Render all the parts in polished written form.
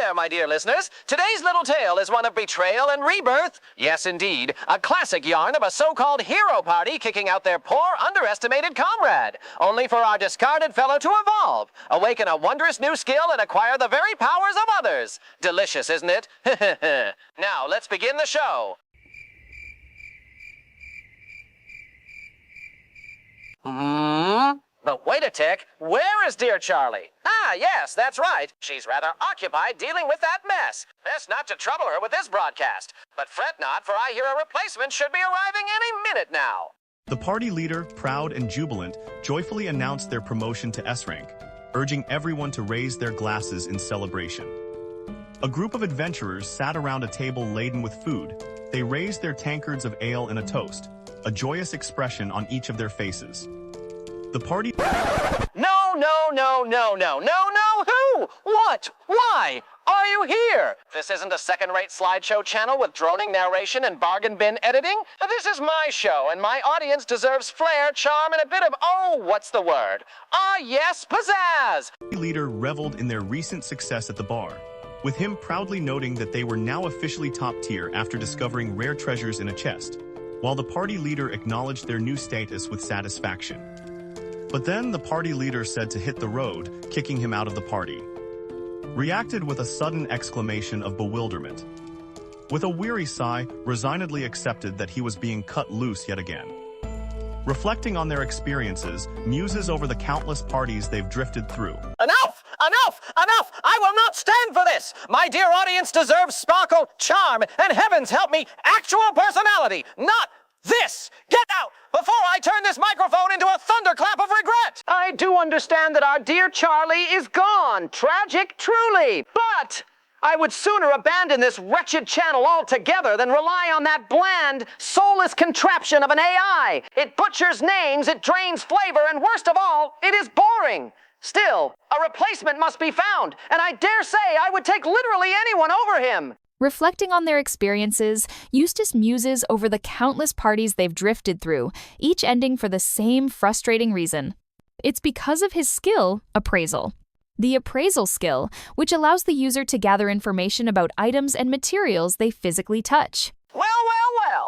there, my dear listeners. Today's little tale is one of betrayal and rebirth. Yes, indeed, a classic yarn of a so-called hero party kicking out their poor, underestimated comrade, only for our discarded fellow to evolve, awaken a wondrous new skill, and acquire the very powers of others. Delicious, isn't it? Now, let's begin the show. But wait a tick, where is dear Charlie? Ah, yes, that's right. She's rather occupied dealing with that mess. Best not to trouble her with this broadcast. But fret not, for I hear a replacement should be arriving any minute now. The party leader, proud and jubilant, joyfully announced their promotion to S rank, urging everyone to raise their glasses in celebration. A group of adventurers sat around a table laden with food. They raised their tankards of ale in a toast, a joyous expression on each of their faces. The party... No, who? What? Why? Are you here? This isn't a second-rate slideshow channel with droning narration and bargain bin editing. This is my show, and my audience deserves flair, charm, and a bit of, what's the word? Ah, yes, pizzazz! The leader reveled in their recent success at the bar, with him proudly noting that they were now officially top tier after discovering rare treasures in a chest, while the party leader acknowledged their new status with satisfaction. But then the party leader said to hit the road, kicking him out of the party. Reacted with a sudden exclamation of bewilderment. With a weary sigh, resignedly accepted that he was being cut loose yet again. Reflecting on their experiences, muses over the countless parties they've drifted through. Enough! I will not stand for this! My dear audience deserves sparkle, charm, and heavens help me, actual personality, not this! Get out! Before I turn this microphone into a thunderclap of regret! I do understand that our dear Charlie is gone. Tragic, truly. But I would sooner abandon this wretched channel altogether than rely on that bland, soulless contraption of an AI. It butchers names, it drains flavor, and worst of all, it is boring. Still, a replacement must be found, and I dare say I would take literally anyone over him. Reflecting on their experiences, Eustace muses over the countless parties they've drifted through, each ending for the same frustrating reason. It's because of his skill, appraisal. The appraisal skill, which allows the user to gather information about items and materials they physically touch. Well,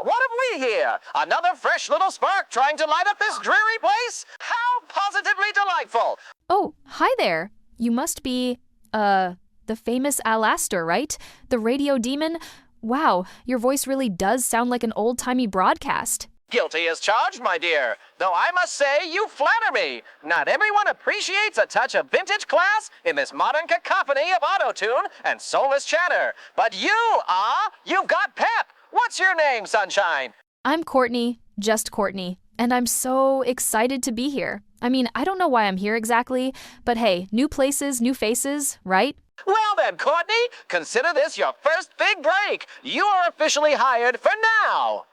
what have we here? Another fresh little spark trying to light up this dreary place? How positively delightful! Oh, hi there. You must be, the famous Alastor, right? The radio demon? Wow, your voice really does sound like an old-timey broadcast. Guilty as charged, my dear. Though I must say, you flatter me. Not everyone appreciates a touch of vintage class in this modern cacophony of auto-tune and soulless chatter. But you've got pep. What's your name, sunshine? I'm Courtney, just Courtney, and I'm so excited to be here. I mean, I don't know why I'm here exactly, but hey, new places, new faces, right? Well then, Courtney, consider this your first big break. You are officially hired for now.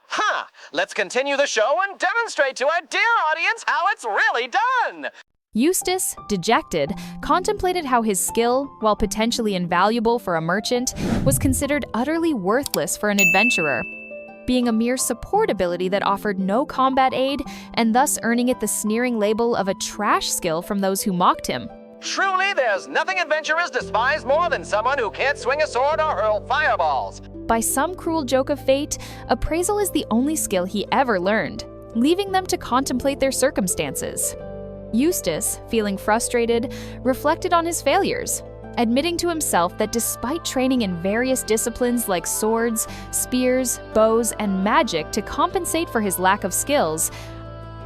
Let's continue the show and demonstrate to our dear audience how it's really done. Eustace, dejected, contemplated how his skill, while potentially invaluable for a merchant, was considered utterly worthless for an adventurer, being a mere support ability that offered no combat aid and thus earning it the sneering label of a trash skill from those who mocked him. Truly, there's nothing adventurers despise more than someone who can't swing a sword or hurl fireballs. By some cruel joke of fate, appraisal is the only skill he ever learned, leaving them to contemplate their circumstances. Eustace, feeling frustrated, reflected on his failures, admitting to himself that despite training in various disciplines like swords, spears, bows, and magic to compensate for his lack of skills,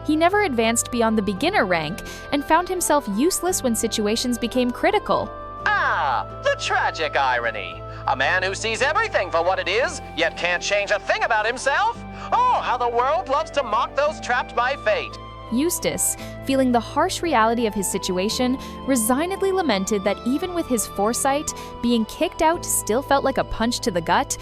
he never advanced beyond the beginner rank and found himself useless when situations became critical. The tragic irony. A man who sees everything for what it is, yet can't change a thing about himself? Oh, how the world loves to mock those trapped by fate. Eustace, feeling the harsh reality of his situation, resignedly lamented that even with his foresight, being kicked out still felt like a punch to the gut,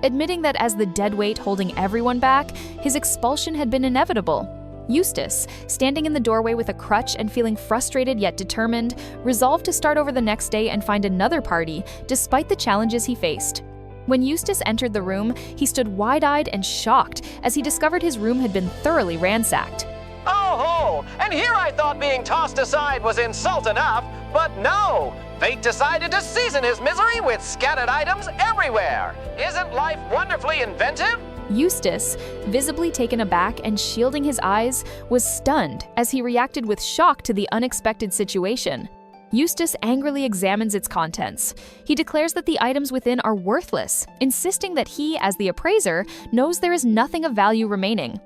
admitting that as the deadweight holding everyone back, his expulsion had been inevitable. Eustace, standing in the doorway with a crutch and feeling frustrated yet determined, resolved to start over the next day and find another party, despite the challenges he faced. When Eustace entered the room, he stood wide-eyed and shocked as he discovered his room had been thoroughly ransacked. Oh, and here I thought being tossed aside was insult enough, but no! Fate decided to season his misery with scattered items everywhere. Isn't life wonderfully inventive? Eustace, visibly taken aback and shielding his eyes, was stunned as he reacted with shock to the unexpected situation. Eustace angrily examines its contents. He declares that the items within are worthless, insisting that he, as the appraiser, knows there is nothing of value remaining.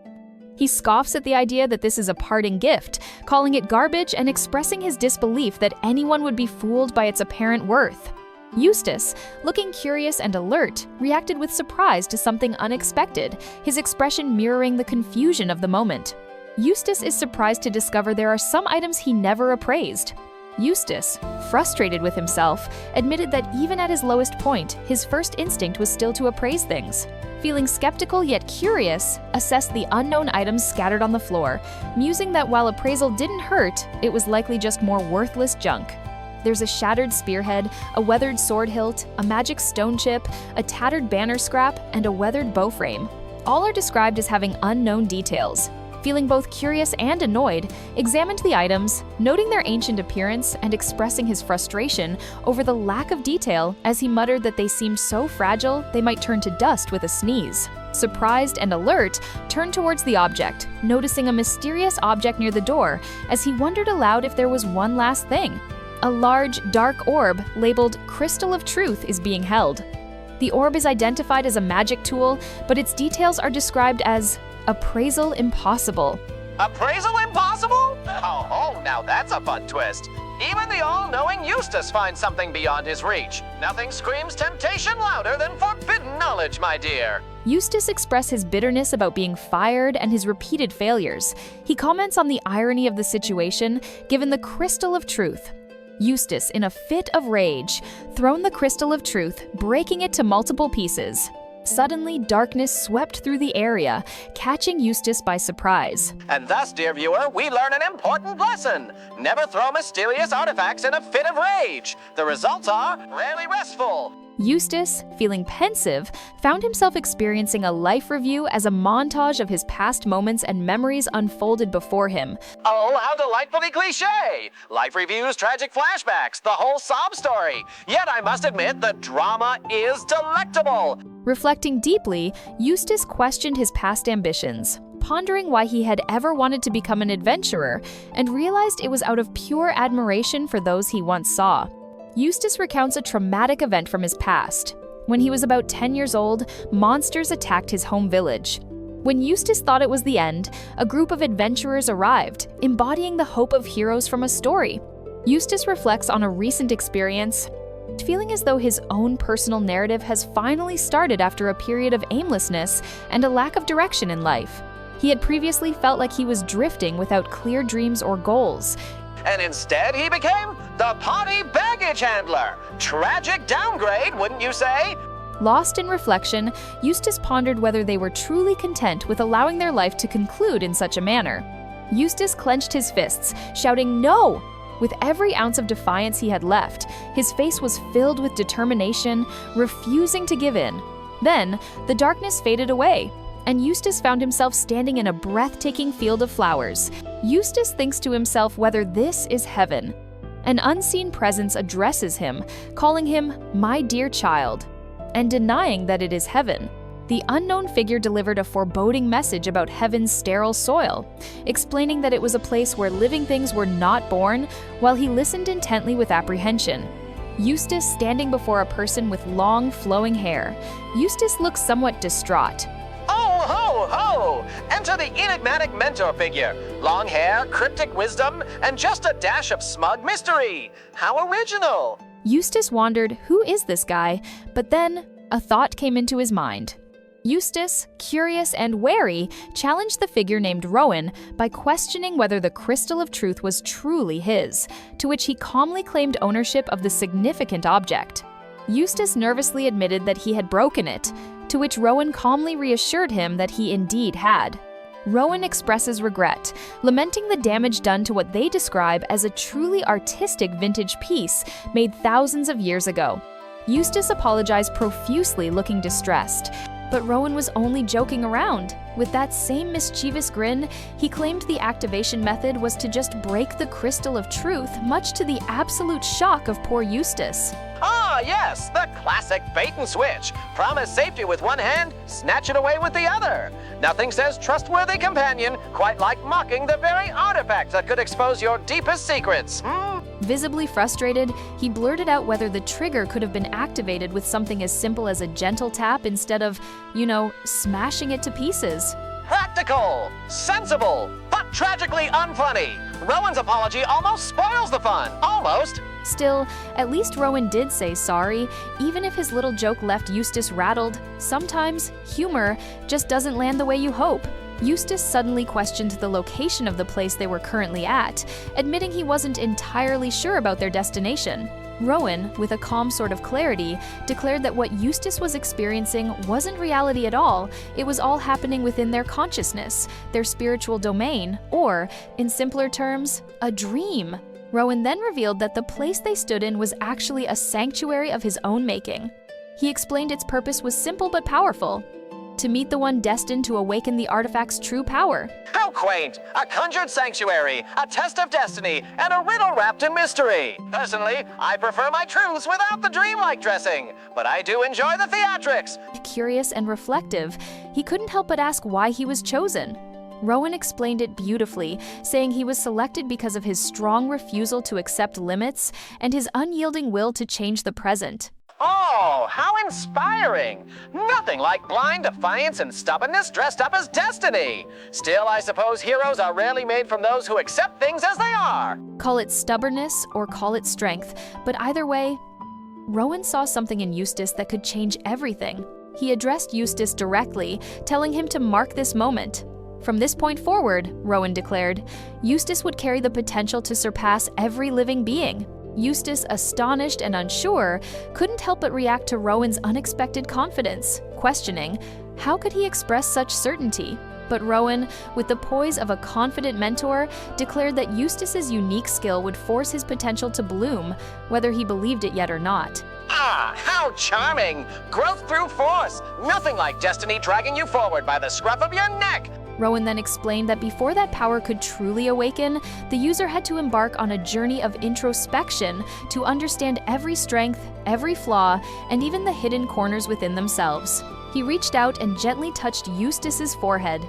He scoffs at the idea that this is a parting gift, calling it garbage and expressing his disbelief that anyone would be fooled by its apparent worth. Eustace, looking curious and alert, reacted with surprise to something unexpected, his expression mirroring the confusion of the moment. Eustace is surprised to discover there are some items he never appraised. Eustace, frustrated with himself, admitted that even at his lowest point, his first instinct was still to appraise things. Feeling skeptical yet curious, assessed the unknown items scattered on the floor, musing that while appraisal didn't hurt, it was likely just more worthless junk. There's a shattered spearhead, a weathered sword hilt, a magic stone chip, a tattered banner scrap, and a weathered bow frame. All are described as having unknown details. Feeling both curious and annoyed, examined the items, noting their ancient appearance and expressing his frustration over the lack of detail as he muttered that they seemed so fragile they might turn to dust with a sneeze. Surprised and alert, turned towards the object, noticing a mysterious object near the door as he wondered aloud if there was one last thing. A large, dark orb labeled Crystal of Truth is being held. The orb is identified as a magic tool, but its details are described as appraisal impossible. Appraisal impossible? Oh, now that's a fun twist. Even the all-knowing Eustace finds something beyond his reach. Nothing screams temptation louder than forbidden knowledge, my dear. Eustace expressed his bitterness about being fired and his repeated failures. He comments on the irony of the situation, given the Crystal of Truth. Eustace, in a fit of rage, thrown the Crystal of Truth, breaking it to multiple pieces. Suddenly, darkness swept through the area, catching Eustace by surprise. And thus, dear viewer, we learn an important lesson. Never throw mysterious artifacts in a fit of rage. The results are rarely restful. Eustace, feeling pensive, found himself experiencing a life review as a montage of his past moments and memories unfolded before him. Oh, how delightfully cliché! Life reviews, tragic flashbacks, the whole sob story. Yet I must admit, the drama is delectable. Reflecting deeply, Eustace questioned his past ambitions, pondering why he had ever wanted to become an adventurer, and realized it was out of pure admiration for those he once saw. Eustace recounts a traumatic event from his past. When he was about 10 years old, monsters attacked his home village. When Eustace thought it was the end, a group of adventurers arrived, embodying the hope of heroes from a story. Eustace reflects on a recent experience, feeling as though his own personal narrative has finally started after a period of aimlessness and a lack of direction in life. He had previously felt like he was drifting without clear dreams or goals. And instead he became the party baggage handler. Tragic downgrade, wouldn't you say? Lost in reflection, Eustace pondered whether they were truly content with allowing their life to conclude in such a manner. Eustace clenched his fists, shouting "No!" With every ounce of defiance he had left, his face was filled with determination, refusing to give in. Then, the darkness faded away, and Eustace found himself standing in a breathtaking field of flowers. Eustace thinks to himself whether this is heaven. An unseen presence addresses him, calling him "my dear child," and denying that it is heaven. The unknown figure delivered a foreboding message about heaven's sterile soil, explaining that it was a place where living things were not born, while he listened intently with apprehension. Eustace standing before a person with long, flowing hair. Eustace looks somewhat distraught. Oh, ho, ho! Enter the enigmatic mentor figure. Long hair, cryptic wisdom, and just a dash of smug mystery. How original! Eustace wondered, who is this guy? But then, a thought came into his mind. Eustace, curious and wary, challenged the figure named Rowan by questioning whether the Crystal of Truth was truly his, to which he calmly claimed ownership of the significant object. Eustace nervously admitted that he had broken it, to which Rowan calmly reassured him that he indeed had. Rowan expresses regret, lamenting the damage done to what they describe as a truly artistic vintage piece made thousands of years ago. Eustace apologized profusely, looking distressed. But Rowan was only joking around. With that same mischievous grin, he claimed the activation method was to just break the crystal of truth, much to the absolute shock of poor Eustace. Ah, yes, the classic bait and switch. Promise safety with one hand, snatch it away with the other. Nothing says trustworthy companion quite like mocking the very artifact that could expose your deepest secrets. Visibly frustrated, he blurted out whether the trigger could have been activated with something as simple as a gentle tap instead of, smashing it to pieces. Practical, sensible, but tragically unfunny. Rowan's apology almost spoils the fun. Almost. Still, at least Rowan did say sorry, even if his little joke left Eustace rattled. Sometimes, humor just doesn't land the way you hope. Eustace suddenly questioned the location of the place they were currently at, admitting he wasn't entirely sure about their destination. Rowan, with a calm sort of clarity, declared that what Eustace was experiencing wasn't reality at all, it was all happening within their consciousness, their spiritual domain, or, in simpler terms, a dream. Rowan then revealed that the place they stood in was actually a sanctuary of his own making. He explained its purpose was simple but powerful: to meet the one destined to awaken the artifact's true power. How quaint! A conjured sanctuary, a test of destiny, and a riddle wrapped in mystery. Personally, I prefer my truths without the dreamlike dressing, but I do enjoy the theatrics. Curious and reflective, he couldn't help but ask why he was chosen. Rowan explained it beautifully, saying he was selected because of his strong refusal to accept limits and his unyielding will to change the present. Oh, how inspiring! Nothing like blind defiance and stubbornness dressed up as destiny. Still, I suppose heroes are rarely made from those who accept things as they are. Call it stubbornness or call it strength, but either way, Rowan saw something in Eustace that could change everything. He addressed Eustace directly, telling him to mark this moment. From this point forward, Rowan declared, Eustace would carry the potential to surpass every living being. Eustace, astonished and unsure, couldn't help but react to Rowan's unexpected confidence, questioning, how could he express such certainty? But Rowan, with the poise of a confident mentor, declared that Eustace's unique skill would force his potential to bloom, whether he believed it yet or not. Ah, how charming! Growth through force! Nothing like destiny dragging you forward by the scruff of your neck! Rowan then explained that before that power could truly awaken, the user had to embark on a journey of introspection to understand every strength, every flaw, and even the hidden corners within themselves. He reached out and gently touched Eustace's forehead.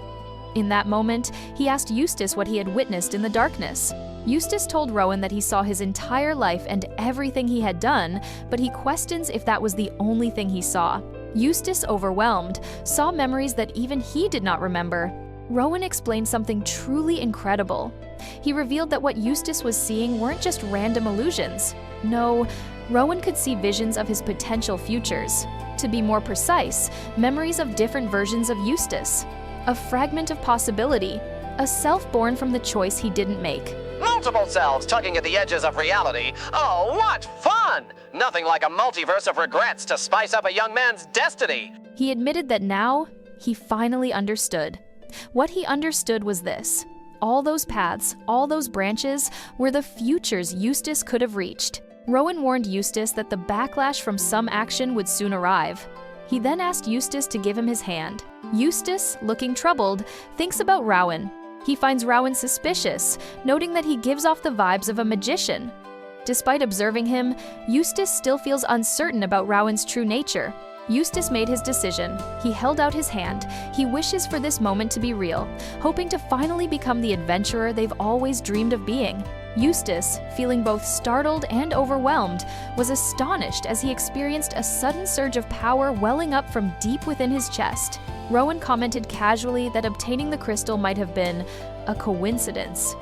In that moment, he asked Eustace what he had witnessed in the darkness. Eustace told Rowan that he saw his entire life and everything he had done, but he questions if that was the only thing he saw. Eustace, overwhelmed, saw memories that even he did not remember. Rowan explained something truly incredible. He revealed that what Eustace was seeing weren't just random illusions. No, Rowan could see visions of his potential futures. To be more precise, memories of different versions of Eustace. A fragment of possibility, a self born from the choice he didn't make. Multiple selves tugging at the edges of reality. Oh, what fun! Nothing like a multiverse of regrets to spice up a young man's destiny. He admitted that now, he finally understood. What he understood was this: all those paths, all those branches, were the futures Eustace could have reached. Rowan warned Eustace that the backlash from some action would soon arrive. He then asked Eustace to give him his hand. Eustace, looking troubled, thinks about Rowan. He finds Rowan suspicious, noting that he gives off the vibes of a magician. Despite observing him, Eustace still feels uncertain about Rowan's true nature. Eustace made his decision. He held out his hand. He wishes for this moment to be real, hoping to finally become the adventurer they've always dreamed of being. Eustace, feeling both startled and overwhelmed, was astonished as he experienced a sudden surge of power welling up from deep within his chest. Rowan commented casually that obtaining the crystal might have been a coincidence.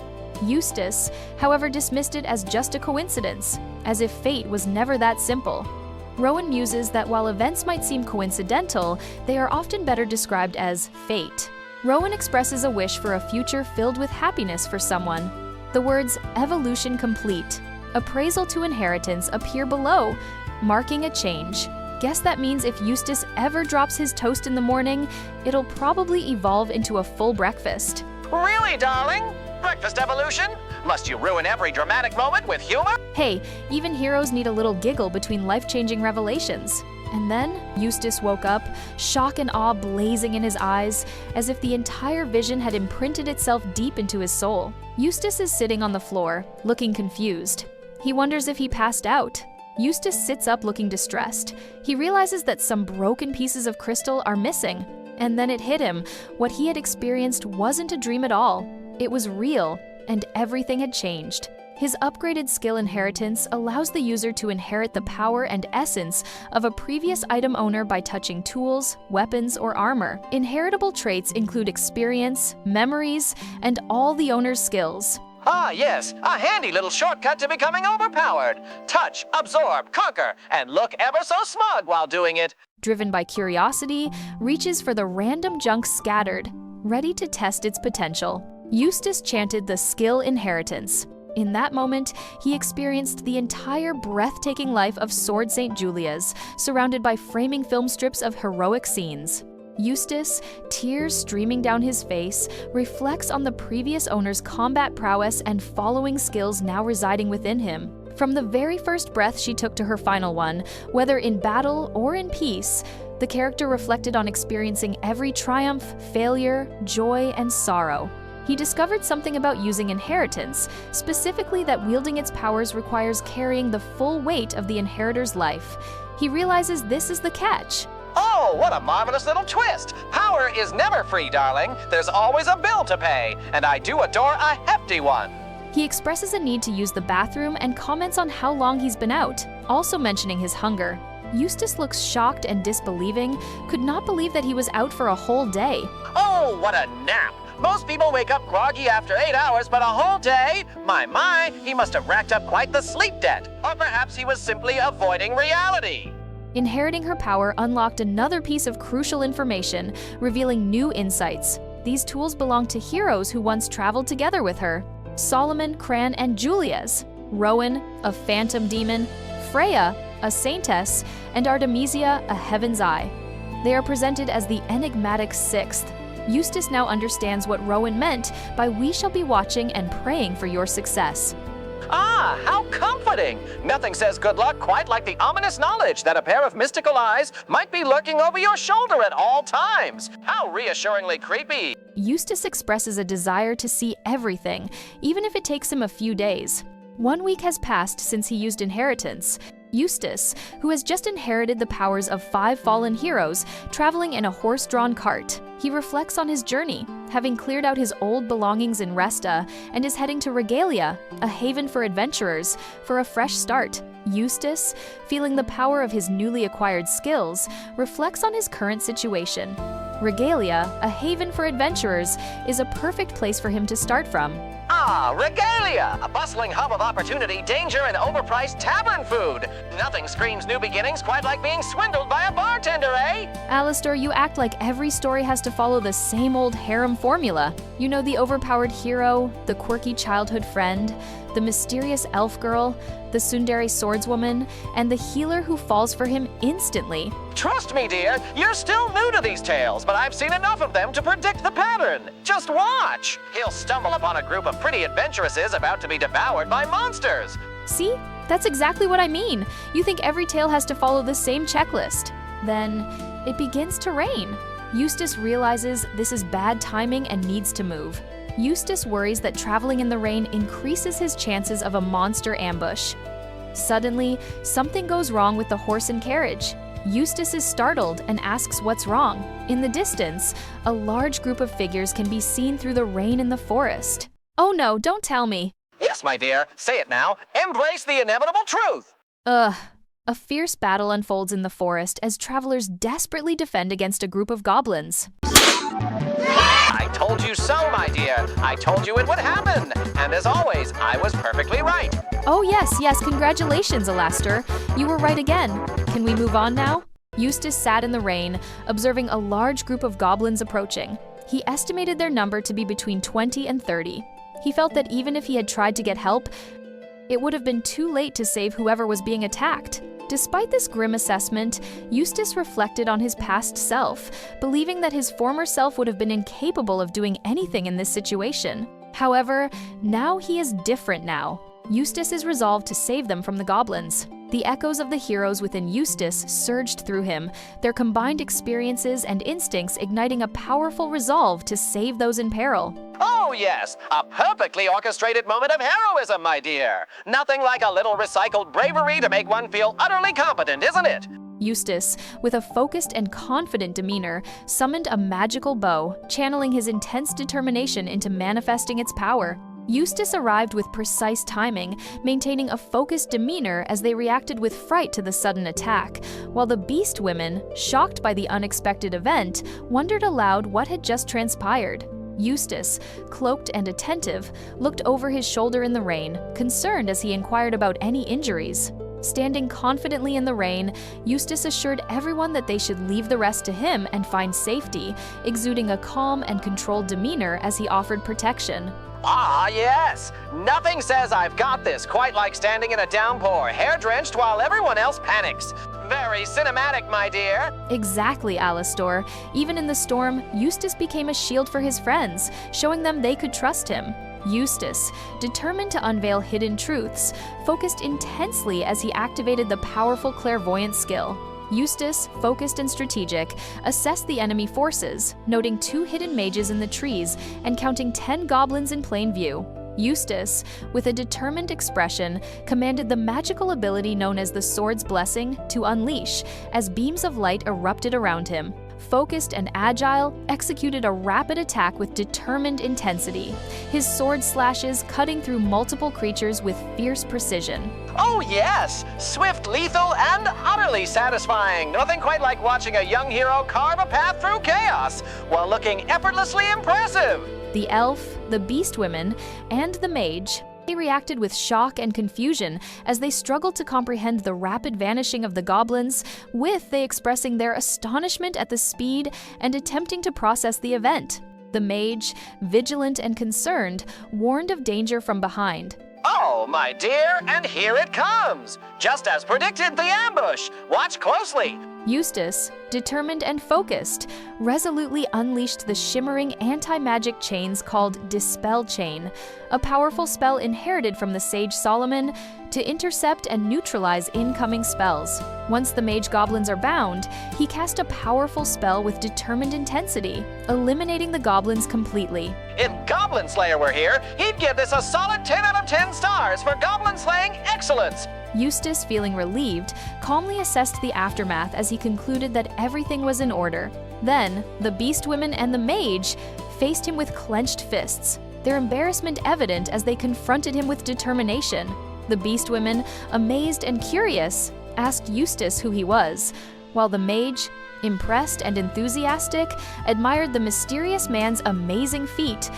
Eustace, however, dismissed it as just a coincidence, as if fate was never that simple. Rowan muses that while events might seem coincidental, they are often better described as fate. Rowan expresses a wish for a future filled with happiness for someone. The words "evolution complete," "appraisal to inheritance" appear below, marking a change. Guess that means if Eustace ever drops his toast in the morning, it'll probably evolve into a full breakfast. Really, darling? Breakfast evolution? Must you ruin every dramatic moment with humor? Hey, even heroes need a little giggle between life-changing revelations. And then Eustace woke up, shock and awe blazing in his eyes, as if the entire vision had imprinted itself deep into his soul. Eustace is sitting on the floor, looking confused. He wonders if he passed out. Eustace sits up looking distressed. He realizes that some broken pieces of crystal are missing. And then it hit him. What he had experienced wasn't a dream at all. It was real, and everything had changed. His upgraded skill inheritance allows the user to inherit the power and essence of a previous item owner by touching tools, weapons, or armor. Inheritable traits include experience, memories, and all the owner's skills. Ah, yes, a handy little shortcut to becoming overpowered. Touch, absorb, conquer, and look ever so smug while doing it. Driven by curiosity, reaches for the random junk scattered, ready to test its potential. Eustace chanted the skill inheritance. In that moment, he experienced the entire breathtaking life of Sword St. Julia's, surrounded by framing film strips of heroic scenes. Eustace, tears streaming down his face, reflects on the previous owner's combat prowess and following skills now residing within him. From the very first breath she took to her final one, whether in battle or in peace, the character reflected on experiencing every triumph, failure, joy, and sorrow. He discovered something about using inheritance, specifically that wielding its powers requires carrying the full weight of the inheritor's life. He realizes this is the catch. Oh, what a marvelous little twist! Power is never free, darling. There's always a bill to pay, and I do adore a hefty one. He expresses a need to use the bathroom and comments on how long he's been out, also mentioning his hunger. Eustace looks shocked and disbelieving, could not believe that he was out for a whole day. Oh, what a nap! Most people wake up groggy after 8 hours, but a whole day? My, he must have racked up quite the sleep debt. Or perhaps he was simply avoiding reality. Inheriting her power unlocked another piece of crucial information, revealing new insights. These tools belong to heroes who once traveled together with her. Solomon, Cran, and Julius. Rowan, a phantom demon. Freya, a saintess. And Artemisia, a heaven's eye. They are presented as the enigmatic sixth. Eustace now understands what Rowan meant by "we shall be watching and praying for your success." Ah, how comforting! Nothing says good luck quite like the ominous knowledge that a pair of mystical eyes might be lurking over your shoulder at all times. How reassuringly creepy! Eustace expresses a desire to see everything, even if it takes him a few days. 1 week has passed since he used inheritance. Eustace, who has just inherited the powers of 5 fallen heroes, traveling in a horse-drawn cart. He reflects on his journey, having cleared out his old belongings in Resta, and is heading to Regalia, a haven for adventurers, for a fresh start. Eustace, feeling the power of his newly acquired skills, reflects on his current situation. Regalia, a haven for adventurers, is a perfect place for him to start from. Ah, Regalia! A bustling hub of opportunity, danger, and overpriced tavern food. Nothing screams new beginnings quite like being swindled by a bartender, eh? Alistair, you act like every story has to follow the same old harem formula. You know, the overpowered hero, the quirky childhood friend, the mysterious elf girl, the tsundere swordswoman, and the healer who falls for him instantly. Trust me, dear, you're still new to these tales, but I've seen enough of them to predict the pattern. Just watch! He'll stumble upon a group of pretty adventuresses about to be devoured by monsters. See? That's exactly what I mean. You think every tale has to follow the same checklist. Then it begins to rain. Eustace realizes this is bad timing and needs to move. Eustace worries that traveling in the rain increases his chances of a monster ambush. Suddenly, something goes wrong with the horse and carriage. Eustace is startled and asks what's wrong. In the distance, a large group of figures can be seen through the rain in the forest. Oh no, don't tell me. Yes, my dear, say it now. Embrace the inevitable truth. Ugh. A fierce battle unfolds in the forest as travelers desperately defend against a group of goblins. I told you so, my dear. I told you it would happen. And as always, I was perfectly right. Oh yes, congratulations, Alastair. You were right again. Can we move on now? Eustace sat in the rain, observing a large group of goblins approaching. He estimated their number to be between 20 and 30. He felt that even if he had tried to get help, it would have been too late to save whoever was being attacked. Despite this grim assessment, Eustace reflected on his past self, believing that his former self would have been incapable of doing anything in this situation. However, now he is different now. Eustace is resolved to save them from the goblins. The echoes of the heroes within Eustace surged through him, their combined experiences and instincts igniting a powerful resolve to save those in peril. Oh yes, a perfectly orchestrated moment of heroism, my dear. Nothing like a little recycled bravery to make one feel utterly competent, isn't it? Eustace, with a focused and confident demeanor, summoned a magical bow, channeling his intense determination into manifesting its power. Eustace arrived with precise timing, maintaining a focused demeanor as they reacted with fright to the sudden attack, while the beast women, shocked by the unexpected event, wondered aloud what had just transpired. Eustace, cloaked and attentive, looked over his shoulder in the rain, concerned as he inquired about any injuries. Standing confidently in the rain, Eustace assured everyone that they should leave the rest to him and find safety, exuding a calm and controlled demeanor as he offered protection. Ah, yes! Nothing says I've got this quite like standing in a downpour, hair-drenched while everyone else panics. Very cinematic, my dear. Exactly, Alastor. Even in the storm, Eustace became a shield for his friends, showing them they could trust him. Eustace, determined to unveil hidden truths, focused intensely as he activated the powerful clairvoyant skill. Eustace, focused and strategic, assessed the enemy forces, noting 2 hidden mages in the trees and counting 10 goblins in plain view. Eustace, with a determined expression, commanded the magical ability known as the Sword's Blessing to unleash as beams of light erupted around him. Focused and agile, executed a rapid attack with determined intensity, his sword slashes cutting through multiple creatures with fierce precision. Oh yes! Swift, lethal, and utterly satisfying. Nothing quite like watching a young hero carve a path through chaos while looking effortlessly impressive. The elf, the beast women, and the mage, they reacted with shock and confusion as they struggled to comprehend the rapid vanishing of the goblins, with they expressing their astonishment at the speed and attempting to process the event. The mage, vigilant and concerned, warned of danger from behind. Oh, my dear, and here it comes! Just as predicted, the ambush! Watch closely! Eustace, determined and focused, resolutely unleashed the shimmering anti-magic chains called Dispel Chain, a powerful spell inherited from the sage Solomon to intercept and neutralize incoming spells. Once the mage goblins are bound, he cast a powerful spell with determined intensity, eliminating the goblins completely. If Goblin Slayer were here, he'd give this a solid 10 out of 10 stars for goblin slaying excellence! Eustace, feeling relieved, calmly assessed the aftermath as he concluded that everything was in order. Then, the beast women and the mage faced him with clenched fists, their embarrassment evident as they confronted him with determination. The beast women, amazed and curious, asked Eustace who he was, while the mage, impressed and enthusiastic, admired the mysterious man's amazing feat,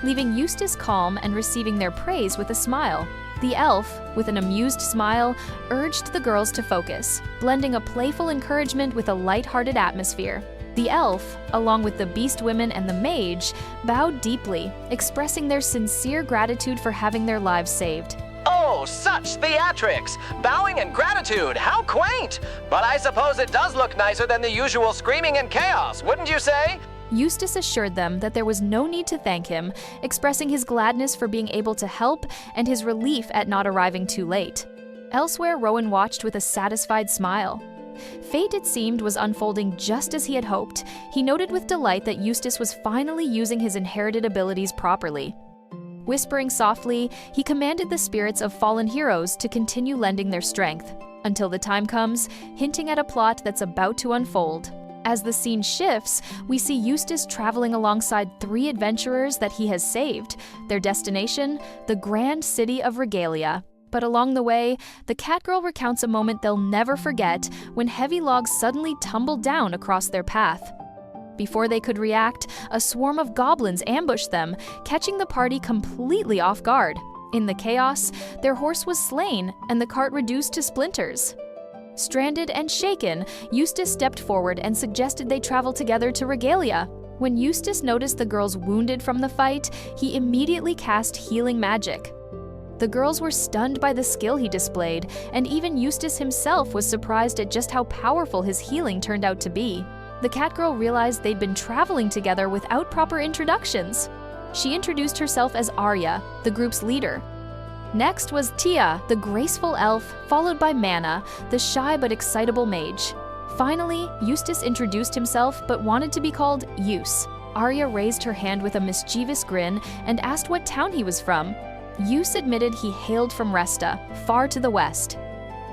leaving Eustace calm and receiving their praise with a smile. The elf, with an amused smile, urged the girls to focus, blending a playful encouragement with a light-hearted atmosphere. The elf, along with the beast women and the mage, bowed deeply, expressing their sincere gratitude for having their lives saved. Oh, such theatrics! Bowing and gratitude, how quaint! But I suppose it does look nicer than the usual screaming and chaos, wouldn't you say? Eustace assured them that there was no need to thank him, expressing his gladness for being able to help and his relief at not arriving too late. Elsewhere, Rowan watched with a satisfied smile. Fate, it seemed, was unfolding just as he had hoped. He noted with delight that Eustace was finally using his inherited abilities properly. Whispering softly, he commanded the spirits of fallen heroes to continue lending their strength, until the time comes, hinting at a plot that's about to unfold. As the scene shifts, we see Eustace traveling alongside 3 adventurers that he has saved, their destination, the grand city of Regalia. But along the way, the Catgirl recounts a moment they'll never forget when heavy logs suddenly tumbled down across their path. Before they could react, a swarm of goblins ambushed them, catching the party completely off guard. In the chaos, their horse was slain and the cart reduced to splinters. Stranded and shaken, Eustace stepped forward and suggested they travel together to Regalia. When Eustace noticed the girls wounded from the fight, he immediately cast healing magic. The girls were stunned by the skill he displayed, and even Eustace himself was surprised at just how powerful his healing turned out to be. The Catgirl realized they'd been traveling together without proper introductions. She introduced herself as Arya, the group's leader. Next was Tia, the graceful elf, followed by Mana, the shy but excitable mage. Finally, Eustace introduced himself but wanted to be called Eus. Arya raised her hand with a mischievous grin and asked what town he was from. Eus admitted he hailed from Resta, far to the west.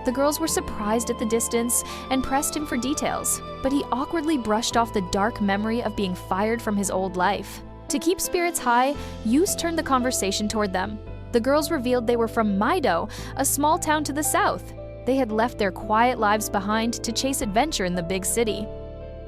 The girls were surprised at the distance and pressed him for details, but he awkwardly brushed off the dark memory of being fired from his old life. To keep spirits high, Eus turned the conversation toward them. The girls revealed they were from Maido, a small town to the south. They had left their quiet lives behind to chase adventure in the big city.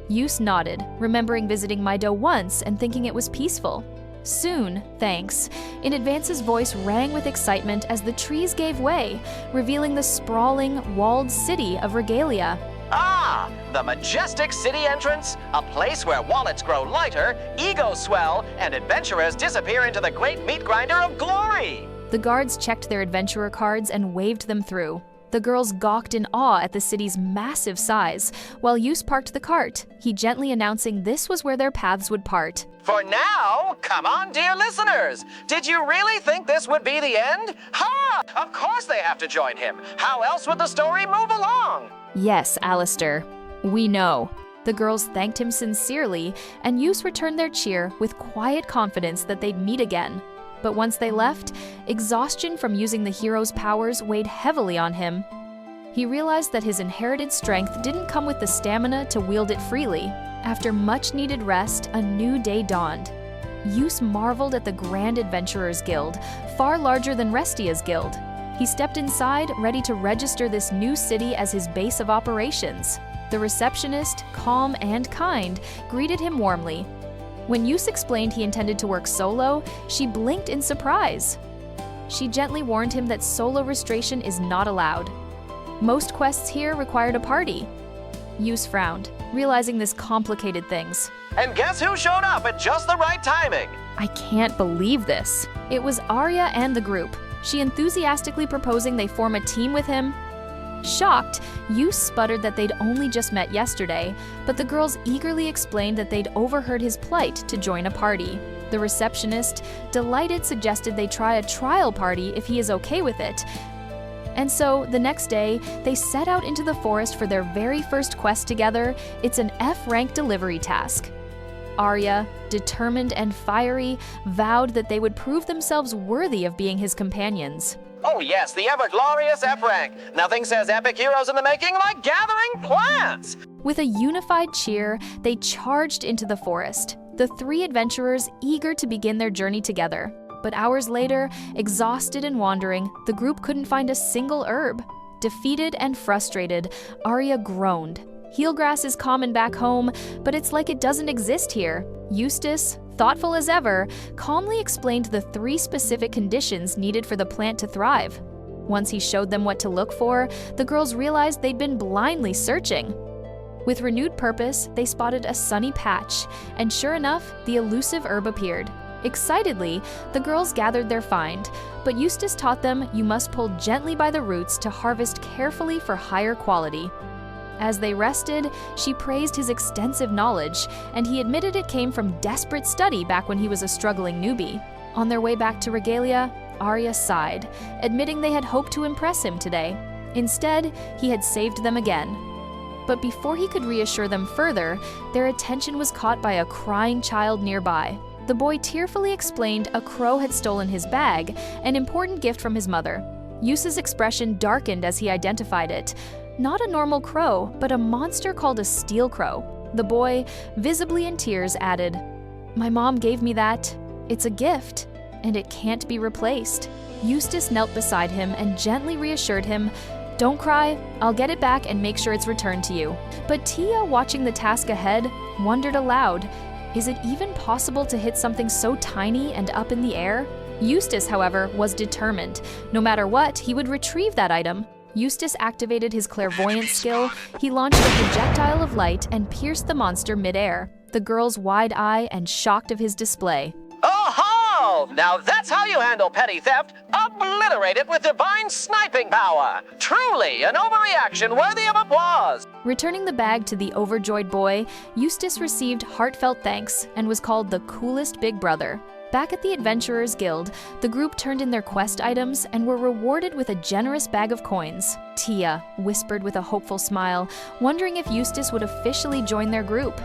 Eus nodded, remembering visiting Maido once and thinking it was peaceful. Soon, thanks. In Advance's voice rang with excitement as the trees gave way, revealing the sprawling, walled city of Regalia. Ah, the majestic city entrance, a place where wallets grow lighter, egos swell, and adventurers disappear into the great meat grinder of glory. The guards checked their adventurer cards and waved them through. The girls gawked in awe at the city's massive size, while Eus parked the cart, he gently announcing this was where their paths would part. For now, come on, dear listeners. Did you really think this would be the end? Ha! Of course they have to join him. How else would the story move along? Yes, Alistair. We know. The girls thanked him sincerely, and Eus returned their cheer with quiet confidence that they'd meet again. But once they left, exhaustion from using the hero's powers weighed heavily on him. He realized that his inherited strength didn't come with the stamina to wield it freely. After much-needed rest, a new day dawned. Eus marveled at the Grand Adventurers Guild, far larger than Restia's guild. He stepped inside, ready to register this new city as his base of operations. The receptionist, calm and kind, greeted him warmly. When Eus explained he intended to work solo, she blinked in surprise. She gently warned him that solo registration is not allowed. Most quests here required a party. Eus frowned, realizing this complicated things. And guess who showed up at just the right timing? I can't believe this. It was Arya and the group, she enthusiastically proposing they form a team with him. Shocked, Eus sputtered that they'd only just met yesterday, but the girls eagerly explained that they'd overheard his plight to join a party. The receptionist, delighted, suggested they try a trial party if he is okay with it. And so, the next day, they set out into the forest for their very first quest together. It's an F-rank delivery task. Arya, determined and fiery, vowed that they would prove themselves worthy of being his companions. Oh yes, the ever-glorious F-rank. Nothing says epic heroes in the making like gathering plants. With a unified cheer, they charged into the forest, the three adventurers eager to begin their journey together. But hours later, exhausted and wandering, the group couldn't find a single herb. Defeated and frustrated, Arya groaned. Healgrass is common back home, but it's like it doesn't exist here. Eustace, thoughtful as ever, calmly explained the 3 specific conditions needed for the plant to thrive. Once he showed them what to look for, the girls realized they'd been blindly searching. With renewed purpose, they spotted a sunny patch, and sure enough, the elusive herb appeared. Excitedly, the girls gathered their find, but Eustace taught them you must pull gently by the roots to harvest carefully for higher quality. As they rested, she praised his extensive knowledge, and he admitted it came from desperate study back when he was a struggling newbie. On their way back to Regalia, Arya sighed, admitting they had hoped to impress him today. Instead, he had saved them again. But before he could reassure them further, their attention was caught by a crying child nearby. The boy tearfully explained a crow had stolen his bag, an important gift from his mother. Eustace's expression darkened as he identified it. Not a normal crow, but a monster called a steel crow. The boy, visibly in tears, added, "My mom gave me that. It's a gift, and it can't be replaced." Eustace knelt beside him and gently reassured him, "Don't cry, I'll get it back and make sure it's returned to you." But Tia, watching the task ahead, wondered aloud, is it even possible to hit something so tiny and up in the air? Eustace, however, was determined. No matter what, he would retrieve that item. Eustace activated his clairvoyance skill. He launched a projectile of light and pierced the monster midair. The girls wide-eyed and shocked of his display. Oh-ho! Now that's how you handle petty theft. Obliterate it with divine sniping power. Truly an overreaction worthy of applause. Returning the bag to the overjoyed boy, Eustace received heartfelt thanks and was called the coolest big brother. Back at the Adventurers Guild, the group turned in their quest items and were rewarded with a generous bag of coins. Tia whispered with a hopeful smile, wondering if Eustace would officially join their group.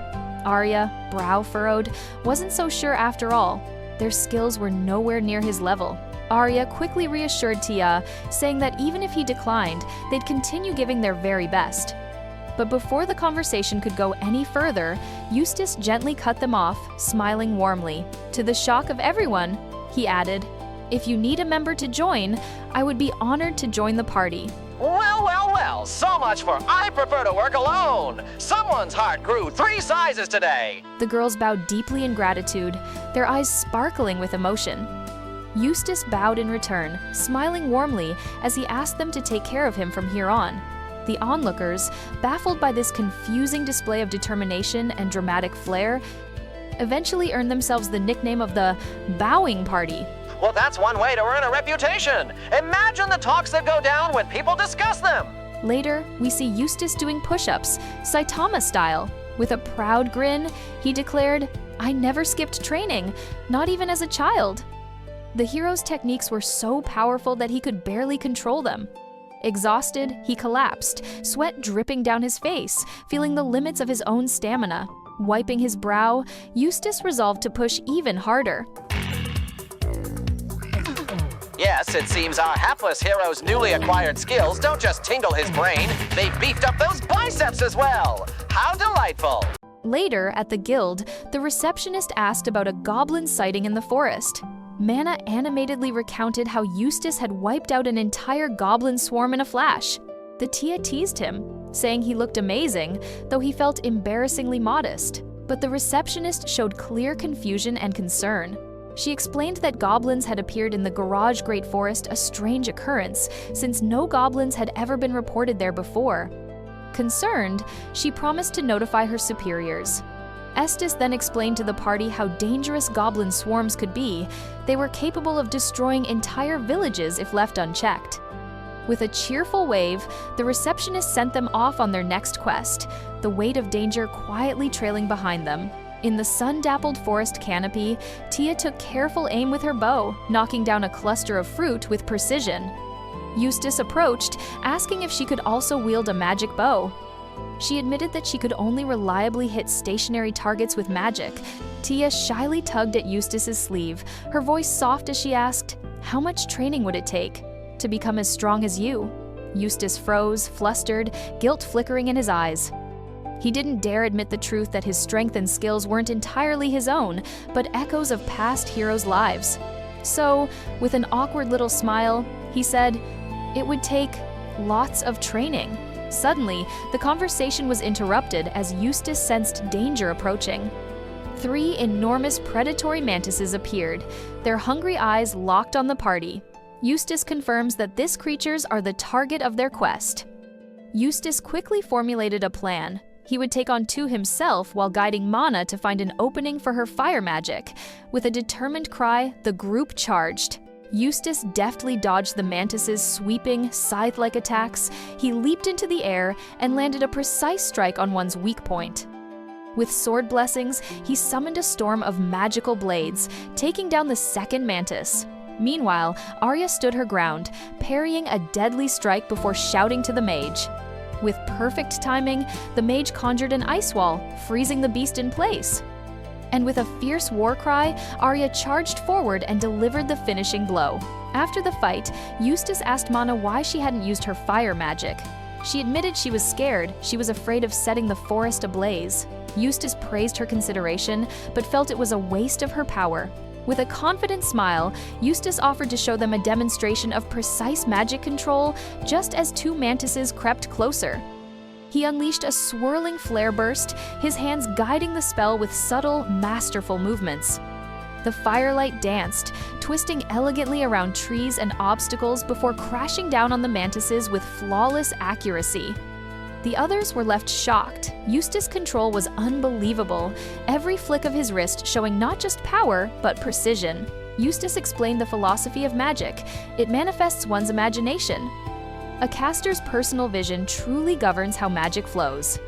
Arya, brow furrowed, wasn't so sure after all. Their skills were nowhere near his level. Arya quickly reassured Tia, saying that even if he declined, they'd continue giving their very best. But before the conversation could go any further, Eustace gently cut them off, smiling warmly. To the shock of everyone, he added, "If you need a member to join, I would be honored to join the party." Well, well, well, so much for I prefer to work alone. Someone's heart grew 3 sizes today. The girls bowed deeply in gratitude, their eyes sparkling with emotion. Eustace bowed in return, smiling warmly as he asked them to take care of him from here on. The onlookers, baffled by this confusing display of determination and dramatic flair, eventually earned themselves the nickname of the Bowing Party. Well, that's one way to earn a reputation. Imagine the talks that go down when people discuss them. Later, we see Eustace doing push-ups, Saitama style. With a proud grin, he declared, "I never skipped training, not even as a child." The hero's techniques were so powerful that he could barely control them. Exhausted, he collapsed, sweat dripping down his face, feeling the limits of his own stamina. Wiping his brow, Eustace resolved to push even harder. Yes, it seems our hapless hero's newly acquired skills don't just tingle his brain, they beefed up those biceps as well. How delightful. Later, at the guild, the receptionist asked about a goblin sighting in the forest. Mana animatedly recounted how Eustace had wiped out an entire goblin swarm in a flash. The Tia teased him, saying he looked amazing, though he felt embarrassingly modest. But the receptionist showed clear confusion and concern. She explained that goblins had appeared in the Garage Great Forest, a strange occurrence, since no goblins had ever been reported there before. Concerned, she promised to notify her superiors. Eustace then explained to the party how dangerous goblin swarms could be. They were capable of destroying entire villages if left unchecked. With a cheerful wave, the receptionist sent them off on their next quest, the weight of danger quietly trailing behind them. In the sun-dappled forest canopy, Tia took careful aim with her bow, knocking down a cluster of fruit with precision. Eustace approached, asking if she could also wield a magic bow. She admitted that she could only reliably hit stationary targets with magic. Tia shyly tugged at Eustace's sleeve, her voice soft as she asked, "How much training would it take to become as strong as you?" Eustace froze, flustered, guilt flickering in his eyes. He didn't dare admit the truth that his strength and skills weren't entirely his own, but echoes of past heroes' lives. So, with an awkward little smile, he said, "It would take lots of training." Suddenly, the conversation was interrupted as Eustace sensed danger approaching. 3 enormous predatory mantises appeared, their hungry eyes locked on the party. Eustace confirms that these creatures are the target of their quest. Eustace quickly formulated a plan. He would take on 2 himself while guiding Mana to find an opening for her fire magic. With a determined cry, the group charged. Eustace deftly dodged the mantis's sweeping, scythe-like attacks. He leaped into the air and landed a precise strike on one's weak point. With sword blessings, he summoned a storm of magical blades, taking down the second mantis. Meanwhile, Arya stood her ground, parrying a deadly strike before shouting to the mage. With perfect timing, the mage conjured an ice wall, freezing the beast in place. And with a fierce war cry, Arya charged forward and delivered the finishing blow. After the fight, Eustace asked Mana why she hadn't used her fire magic. She admitted she was scared. She was afraid of setting the forest ablaze. Eustace praised her consideration, but felt it was a waste of her power. With a confident smile, Eustace offered to show them a demonstration of precise magic control just as 2 mantises crept closer. He unleashed a swirling flare burst, his hands guiding the spell with subtle, masterful movements. The firelight danced, twisting elegantly around trees and obstacles before crashing down on the mantises with flawless accuracy. The others were left shocked. Eustace's control was unbelievable, every flick of his wrist showing not just power, but precision. Eustace explained the philosophy of magic. It manifests one's imagination. A caster's personal vision truly governs how magic flows.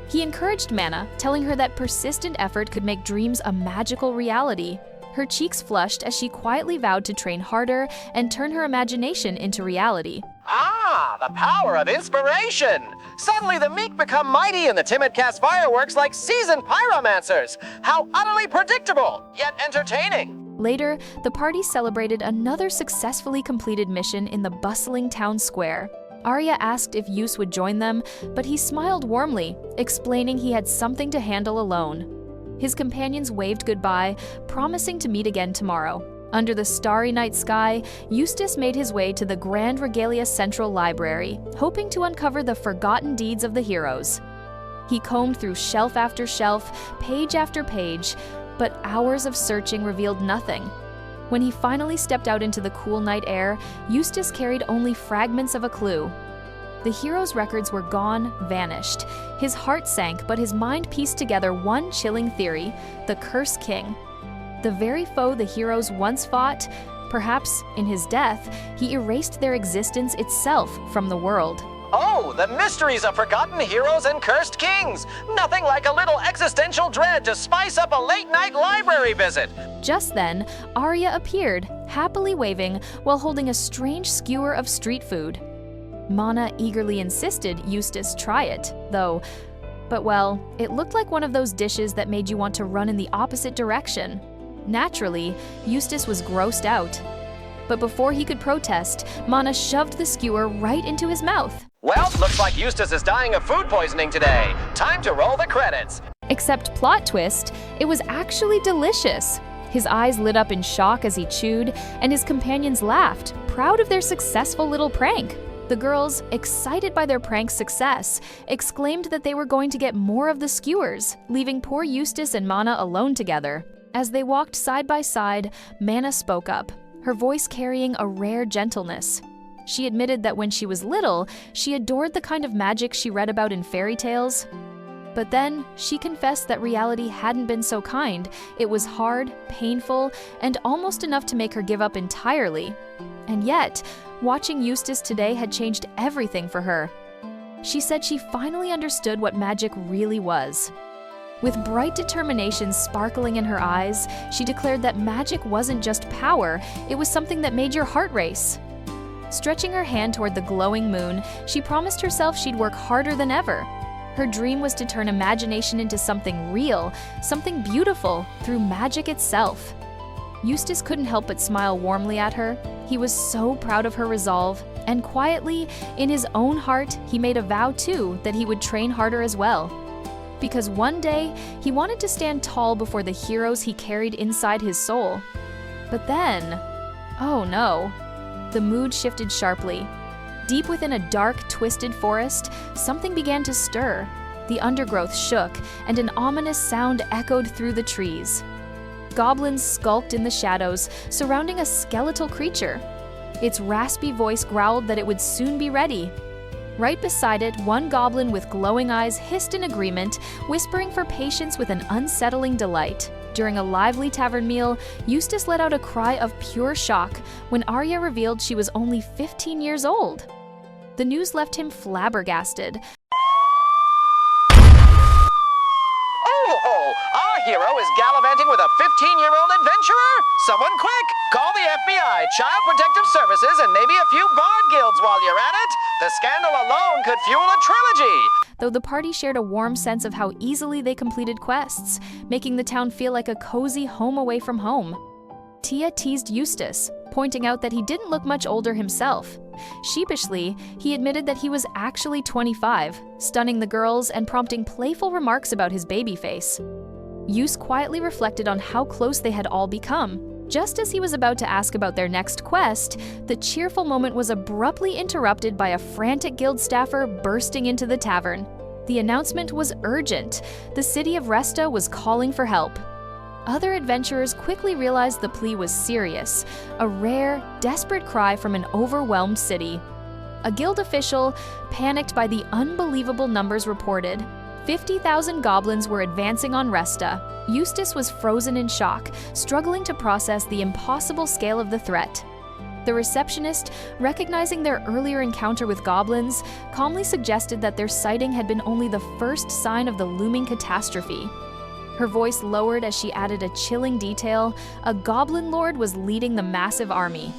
He encouraged Mana, telling her that persistent effort could make dreams a magical reality. Her cheeks flushed as she quietly vowed to train harder and turn her imagination into reality. Ah, the power of inspiration! Suddenly the meek become mighty and the timid cast fireworks like seasoned pyromancers. How utterly predictable, yet entertaining. Later, the party celebrated another successfully completed mission in the bustling town square. Arya asked if Eustus would join them, but he smiled warmly, explaining he had something to handle alone. His companions waved goodbye, promising to meet again tomorrow. Under the starry night sky, Eustace made his way to the Grand Regalia Central Library, hoping to uncover the forgotten deeds of the heroes. He combed through shelf after shelf, page after page, but hours of searching revealed nothing. When he finally stepped out into the cool night air, Eustace carried only fragments of a clue. The heroes' records were gone, vanished. His heart sank, but his mind pieced together one chilling theory: the Cursed King. The very foe the heroes once fought, perhaps in his death, he erased their existence itself from the world. Oh, the mysteries of forgotten heroes and cursed kings! Nothing like a little existential dread to spice up a late-night library visit! Just then, Arya appeared, happily waving while holding a strange skewer of street food. Mana eagerly insisted Eustace try it, though. But well, it looked like one of those dishes that made you want to run in the opposite direction. Naturally, Eustace was grossed out. But before he could protest, Mana shoved the skewer right into his mouth. Well, looks like Eustace is dying of food poisoning today. Time to roll the credits. Except plot twist, it was actually delicious. His eyes lit up in shock as he chewed, and his companions laughed, proud of their successful little prank. The girls, excited by their prank's success, exclaimed that they were going to get more of the skewers, leaving poor Eustace and Mana alone together. As they walked side by side, Mana spoke up, her voice carrying a rare gentleness. She admitted that when she was little, she adored the kind of magic she read about in fairy tales. But then, she confessed that reality hadn't been so kind. It was hard, painful, and almost enough to make her give up entirely. And yet, watching Eustace today had changed everything for her. She said she finally understood what magic really was. With bright determination sparkling in her eyes, she declared that magic wasn't just power, it was something that made your heart race. Stretching her hand toward the glowing moon, she promised herself she'd work harder than ever. Her dream was to turn imagination into something real, something beautiful, through magic itself. Eustace couldn't help but smile warmly at her. He was so proud of her resolve, and quietly, in his own heart, he made a vow too that he would train harder as well. Because one day, he wanted to stand tall before the heroes he carried inside his soul. But then, oh no, the mood shifted sharply. Deep within a dark, twisted forest, something began to stir. The undergrowth shook, and an ominous sound echoed through the trees. Goblins skulked in the shadows, surrounding a skeletal creature. Its raspy voice growled that it would soon be ready. Right beside it, one goblin with glowing eyes hissed in agreement, whispering for patience with an unsettling delight. During a lively tavern meal, Eustace let out a cry of pure shock when Arya revealed she was only 15 years old. The news left him flabbergasted. Oh, our hero is gallivanting with a 15-year-old adventurer? Someone quick! Call the FBI, Child Protective Services, and maybe a few bard guilds while you're at it. The scandal alone could fuel a trilogy. Though the party shared a warm sense of how easily they completed quests, making the town feel like a cozy home away from home. Tia teased Eustace, pointing out that he didn't look much older himself. Sheepishly, he admitted that he was actually 25, stunning the girls and prompting playful remarks about his baby face. Eustace quietly reflected on how close they had all become. Just as he was about to ask about their next quest, the cheerful moment was abruptly interrupted by a frantic guild staffer bursting into the tavern. The announcement was urgent. The city of Resta was calling for help. Other adventurers quickly realized the plea was serious, a rare, desperate cry from an overwhelmed city. A guild official, panicked by the unbelievable numbers reported, 50,000 goblins were advancing on Resta. Eustace was frozen in shock, struggling to process the impossible scale of the threat. The receptionist, recognizing their earlier encounter with goblins, calmly suggested that their sighting had been only the first sign of the looming catastrophe. Her voice lowered as she added a chilling detail: a goblin lord was leading the massive army.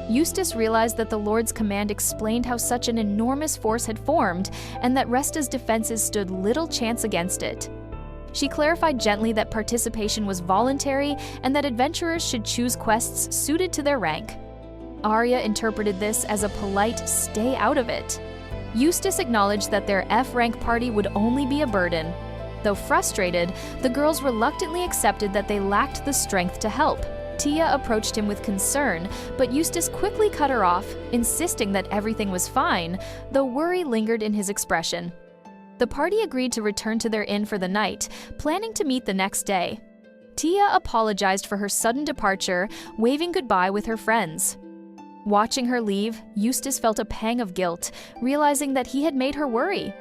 Eustace realized that the Lord's command explained how such an enormous force had formed, and that Resta's defenses stood little chance against it. She clarified gently that participation was voluntary and that adventurers should choose quests suited to their rank. Arya interpreted this as a polite "stay out of it." Eustace acknowledged that their F-rank party would only be a burden. Though frustrated, the girls reluctantly accepted that they lacked the strength to help. Tia approached him with concern, but Eustace quickly cut her off, insisting that everything was fine, though worry lingered in his expression. The party agreed to return to their inn for the night, planning to meet the next day. Tia apologized for her sudden departure, waving goodbye with her friends. Watching her leave, Eustace felt a pang of guilt, realizing that he had made her worry.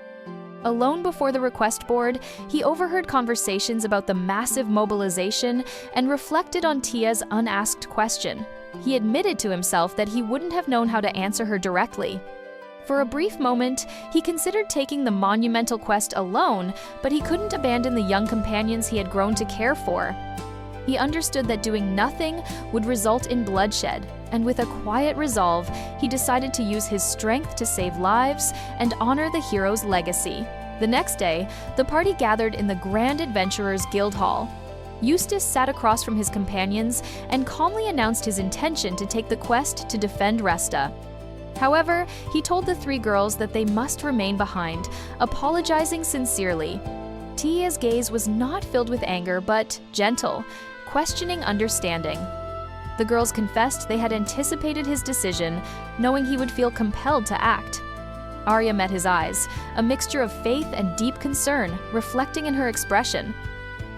Alone before the request board, he overheard conversations about the massive mobilization and reflected on Tia's unasked question. He admitted to himself that he wouldn't have known how to answer her directly. For a brief moment, he considered taking the monumental quest alone, but he couldn't abandon the young companions he had grown to care for. He understood that doing nothing would result in bloodshed, and with a quiet resolve, he decided to use his strength to save lives and honor the hero's legacy. The next day, the party gathered in the Grand Adventurers Guild Hall. Eustace sat across from his companions and calmly announced his intention to take the quest to defend Resta. However, he told the three girls that they must remain behind, apologizing sincerely. Tia's gaze was not filled with anger, but gentle, questioning understanding. The girls confessed they had anticipated his decision, knowing he would feel compelled to act. Arya met his eyes, a mixture of faith and deep concern, reflecting in her expression.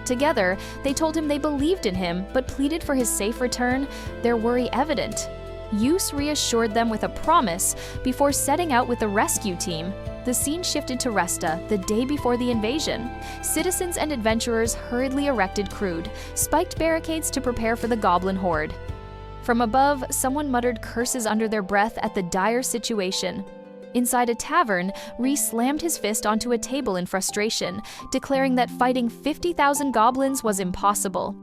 Together, they told him they believed in him, but pleaded for his safe return, their worry evident. Eustus reassured them with a promise before setting out with the rescue team. The scene shifted to Resta, the day before the invasion. Citizens and adventurers hurriedly erected crude, spiked barricades to prepare for the goblin horde. From above, someone muttered curses under their breath at the dire situation. Inside a tavern, Rhys slammed his fist onto a table in frustration, declaring that fighting 50,000 goblins was impossible.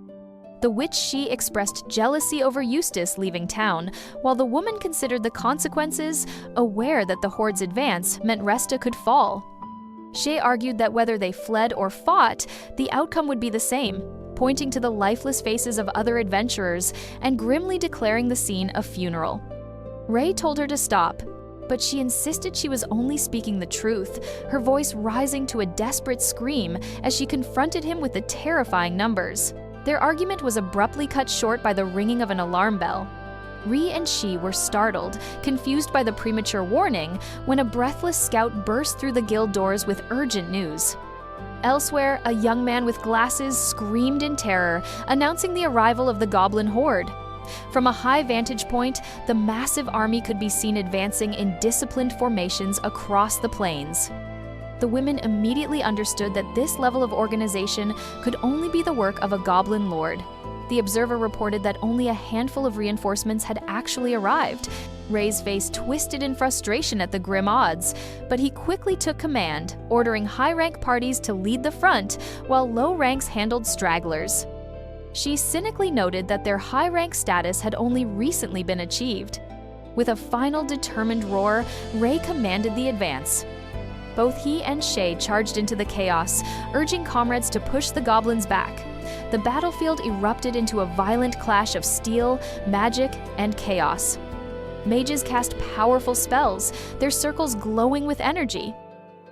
The witch She expressed jealousy over Eustace leaving town, while the woman considered the consequences, aware that the horde's advance meant Resta could fall. She argued that whether they fled or fought, the outcome would be the same, pointing to the lifeless faces of other adventurers and grimly declaring the scene a funeral. Ray told her to stop, but she insisted she was only speaking the truth, her voice rising to a desperate scream as she confronted him with the terrifying numbers. Their argument was abruptly cut short by the ringing of an alarm bell. Rhys and She were startled, confused by the premature warning, when a breathless scout burst through the guild doors with urgent news. Elsewhere, a young man with glasses screamed in terror, announcing the arrival of the goblin horde. From a high vantage point, the massive army could be seen advancing in disciplined formations across the plains. The women immediately understood that this level of organization could only be the work of a goblin lord. The Observer reported that only a handful of reinforcements had actually arrived. Ray's face twisted in frustration at the grim odds, but he quickly took command, ordering high-rank parties to lead the front while low ranks handled stragglers. She cynically noted that their high-rank status had only recently been achieved. With a final determined roar, Ray commanded the advance. Both he and Shay charged into the chaos, urging comrades to push the goblins back. The battlefield erupted into a violent clash of steel, magic, and chaos. Mages cast powerful spells, their circles glowing with energy.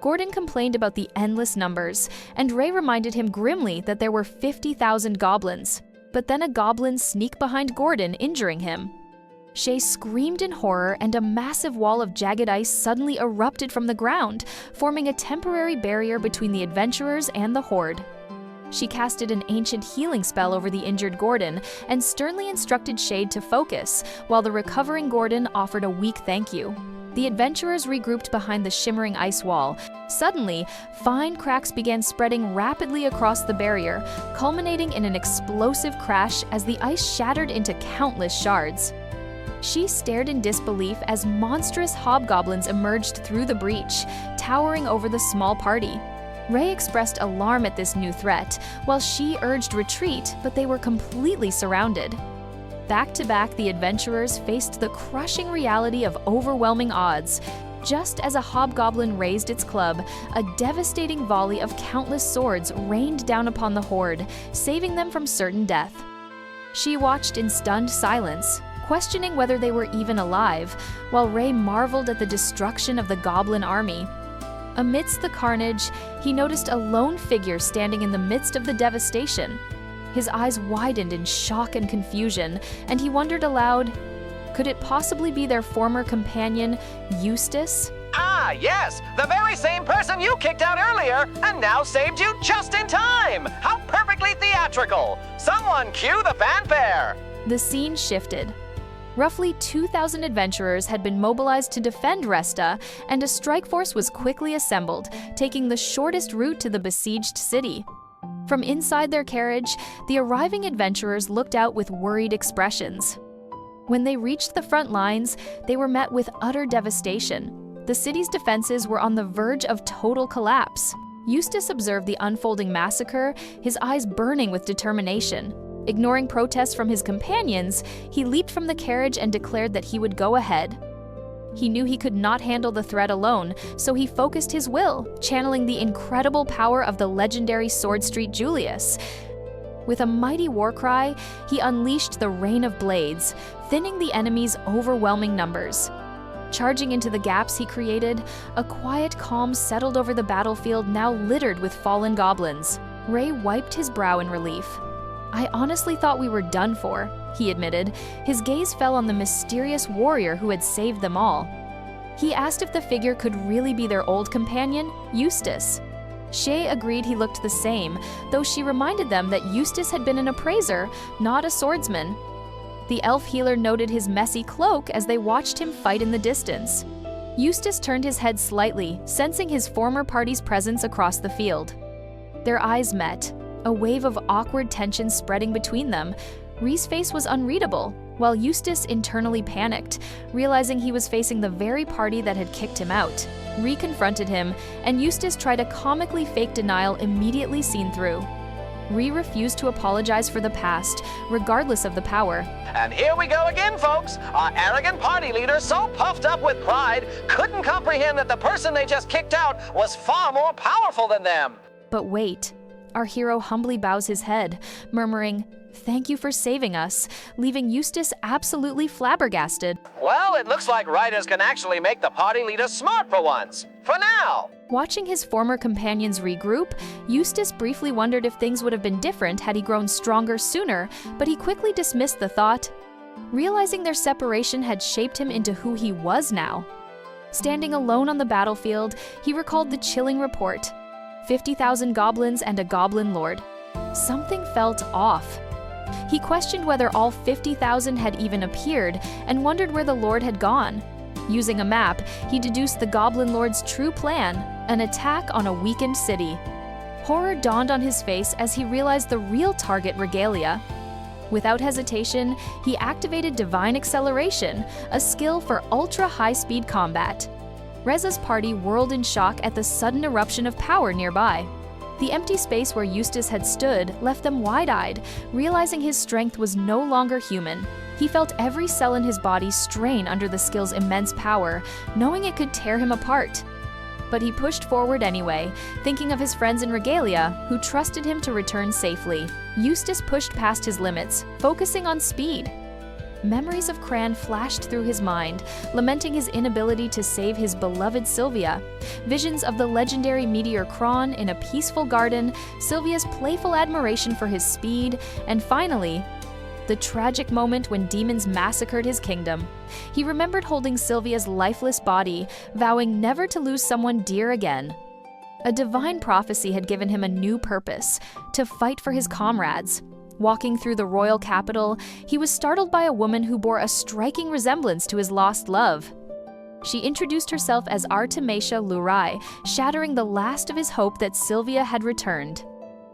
Gordon complained about the endless numbers, and Ray reminded him grimly that there were 50,000 goblins. But then a goblin sneaked behind Gordon, injuring him. Shay screamed in horror, and a massive wall of jagged ice suddenly erupted from the ground, forming a temporary barrier between the adventurers and the horde. She casted an ancient healing spell over the injured Gordon and sternly instructed Shade to focus, while the recovering Gordon offered a weak thank you. The adventurers regrouped behind the shimmering ice wall. Suddenly, fine cracks began spreading rapidly across the barrier, culminating in an explosive crash as the ice shattered into countless shards. She stared in disbelief as monstrous hobgoblins emerged through the breach, towering over the small party. Ray expressed alarm at this new threat, while she urged retreat, but they were completely surrounded. Back to back, the adventurers faced the crushing reality of overwhelming odds. Just as a hobgoblin raised its club, a devastating volley of countless swords rained down upon the horde, saving them from certain death. She watched in stunned silence, questioning whether they were even alive, while Ray marveled at the destruction of the goblin army. Amidst the carnage, he noticed a lone figure standing in the midst of the devastation. His eyes widened in shock and confusion, and he wondered aloud, could it possibly be their former companion, Eustace? Ah, yes, the very same person you kicked out earlier and now saved you just in time! How perfectly theatrical! Someone cue the fanfare! The scene shifted. Roughly 2,000 adventurers had been mobilized to defend Resta, and a strike force was quickly assembled, taking the shortest route to the besieged city. From inside their carriage, the arriving adventurers looked out with worried expressions. When they reached the front lines, they were met with utter devastation. The city's defenses were on the verge of total collapse. Eustace observed the unfolding massacre, his eyes burning with determination. Ignoring protests from his companions, he leaped from the carriage and declared that he would go ahead. He knew he could not handle the threat alone, so he focused his will, channeling the incredible power of the legendary Sword Street Julius. With a mighty war cry, he unleashed the rain of blades, thinning the enemy's overwhelming numbers. Charging into the gaps he created, a quiet calm settled over the battlefield now littered with fallen goblins. Ray wiped his brow in relief. I honestly thought we were done for, he admitted. His gaze fell on the mysterious warrior who had saved them all. He asked if the figure could really be their old companion, Eustace. Shay agreed he looked the same, though she reminded them that Eustace had been an appraiser, not a swordsman. The elf healer noted his messy cloak as they watched him fight in the distance. Eustace turned his head slightly, sensing his former party's presence across the field. Their eyes met, a wave of awkward tension spreading between them. Rhee's face was unreadable, while Eustace internally panicked, realizing he was facing the very party that had kicked him out. Rhee confronted him, and Eustace tried a comically fake denial immediately seen through. Rhee refused to apologize for the past, regardless of the power. And here we go again, folks! Our arrogant party leader, so puffed up with pride, couldn't comprehend that the person they just kicked out was far more powerful than them! But wait. Our hero humbly bows his head, murmuring, "Thank you for saving us," leaving Eustace absolutely flabbergasted. Well, it looks like writers can actually make the party leader smart for once. For now! Watching his former companions regroup, Eustace briefly wondered if things would have been different had he grown stronger sooner, but he quickly dismissed the thought, realizing their separation had shaped him into who he was now. Standing alone on the battlefield, he recalled the chilling report. 50,000 goblins and a goblin lord. Something felt off. He questioned whether all 50,000 had even appeared and wondered where the lord had gone. Using a map, he deduced the goblin lord's true plan, an attack on a weakened city. Horror dawned on his face as he realized the real target, Regalia. Without hesitation, he activated Divine Acceleration, a skill for ultra-high-speed combat. Reza's party whirled in shock at the sudden eruption of power nearby. The empty space where Eustace had stood left them wide-eyed, realizing his strength was no longer human. He felt every cell in his body strain under the skill's immense power, knowing it could tear him apart. But he pushed forward anyway, thinking of his friends in Regalia, who trusted him to return safely. Eustace pushed past his limits, focusing on speed. Memories of Cran flashed through his mind, lamenting his inability to save his beloved Sylvia. Visions of the legendary meteor Kron in a peaceful garden, Sylvia's playful admiration for his speed, and finally, the tragic moment when demons massacred his kingdom. He remembered holding Sylvia's lifeless body, vowing never to lose someone dear again. A divine prophecy had given him a new purpose, to fight for his comrades. Walking through the royal capital, he was startled by a woman who bore a striking resemblance to his lost love. She introduced herself as Archmage Lurai, shattering the last of his hope that Sylvia had returned.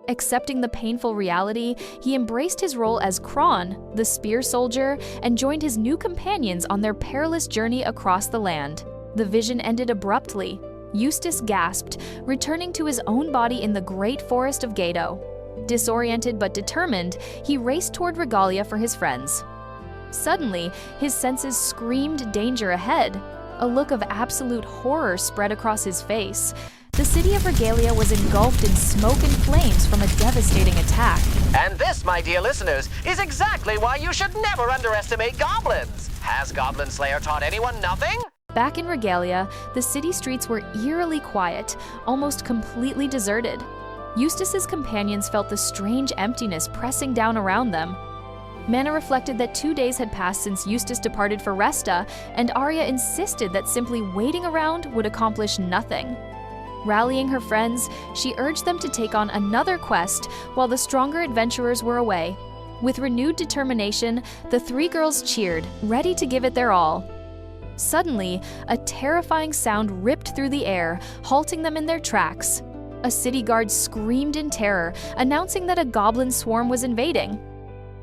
Accepting the painful reality, he embraced his role as Kron, the spear soldier, and joined his new companions on their perilous journey across the land. The vision ended abruptly. Eustace gasped, returning to his own body in the great forest of Gato. Disoriented but determined, he raced toward Regalia for his friends. Suddenly, his senses screamed danger ahead. A look of absolute horror spread across his face. The city of Regalia was engulfed in smoke and flames from a devastating attack. And this, my dear listeners, is exactly why you should never underestimate goblins. Has Goblin Slayer taught anyone nothing? Back in Regalia, the city streets were eerily quiet, almost completely deserted. Eustace's companions felt the strange emptiness pressing down around them. Mana reflected that 2 days had passed since Eustace departed for Resta, and Arya insisted that simply waiting around would accomplish nothing. Rallying her friends, she urged them to take on another quest while the stronger adventurers were away. With renewed determination, the three girls cheered, ready to give it their all. Suddenly, a terrifying sound ripped through the air, halting them in their tracks. A city guard screamed in terror, announcing that a goblin swarm was invading.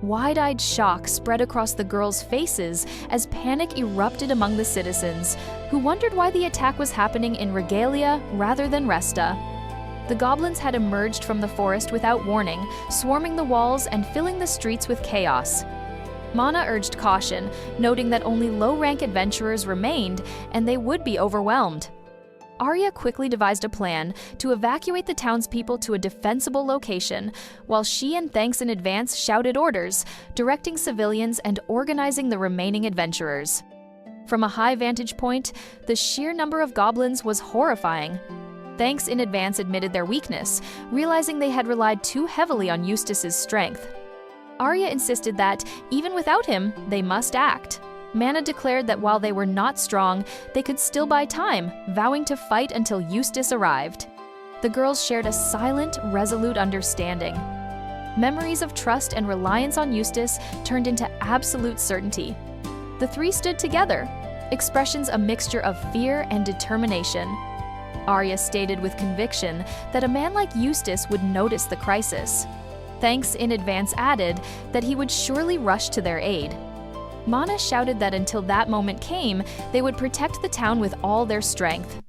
Wide-eyed shock spread across the girls' faces as panic erupted among the citizens, who wondered why the attack was happening in Regalia rather than Resta. The goblins had emerged from the forest without warning, swarming the walls and filling the streets with chaos. Mana urged caution, noting that only low-rank adventurers remained and they would be overwhelmed. Arya quickly devised a plan to evacuate the townspeople to a defensible location, while she and Thanks in advance shouted orders, directing civilians and organizing the remaining adventurers. From a high vantage point, the sheer number of goblins was horrifying. Thanks in advance admitted their weakness, realizing they had relied too heavily on Eustace's strength. Arya insisted that, even without him, they must act. Mana declared that while they were not strong, they could still buy time, vowing to fight until Eustace arrived. The girls shared a silent, resolute understanding. Memories of trust and reliance on Eustace turned into absolute certainty. The three stood together, expressions a mixture of fear and determination. Arya stated with conviction that a man like Eustace would notice the crisis. Thanks in advance added that he would surely rush to their aid. Mana shouted that until that moment came, they would protect the town with all their strength.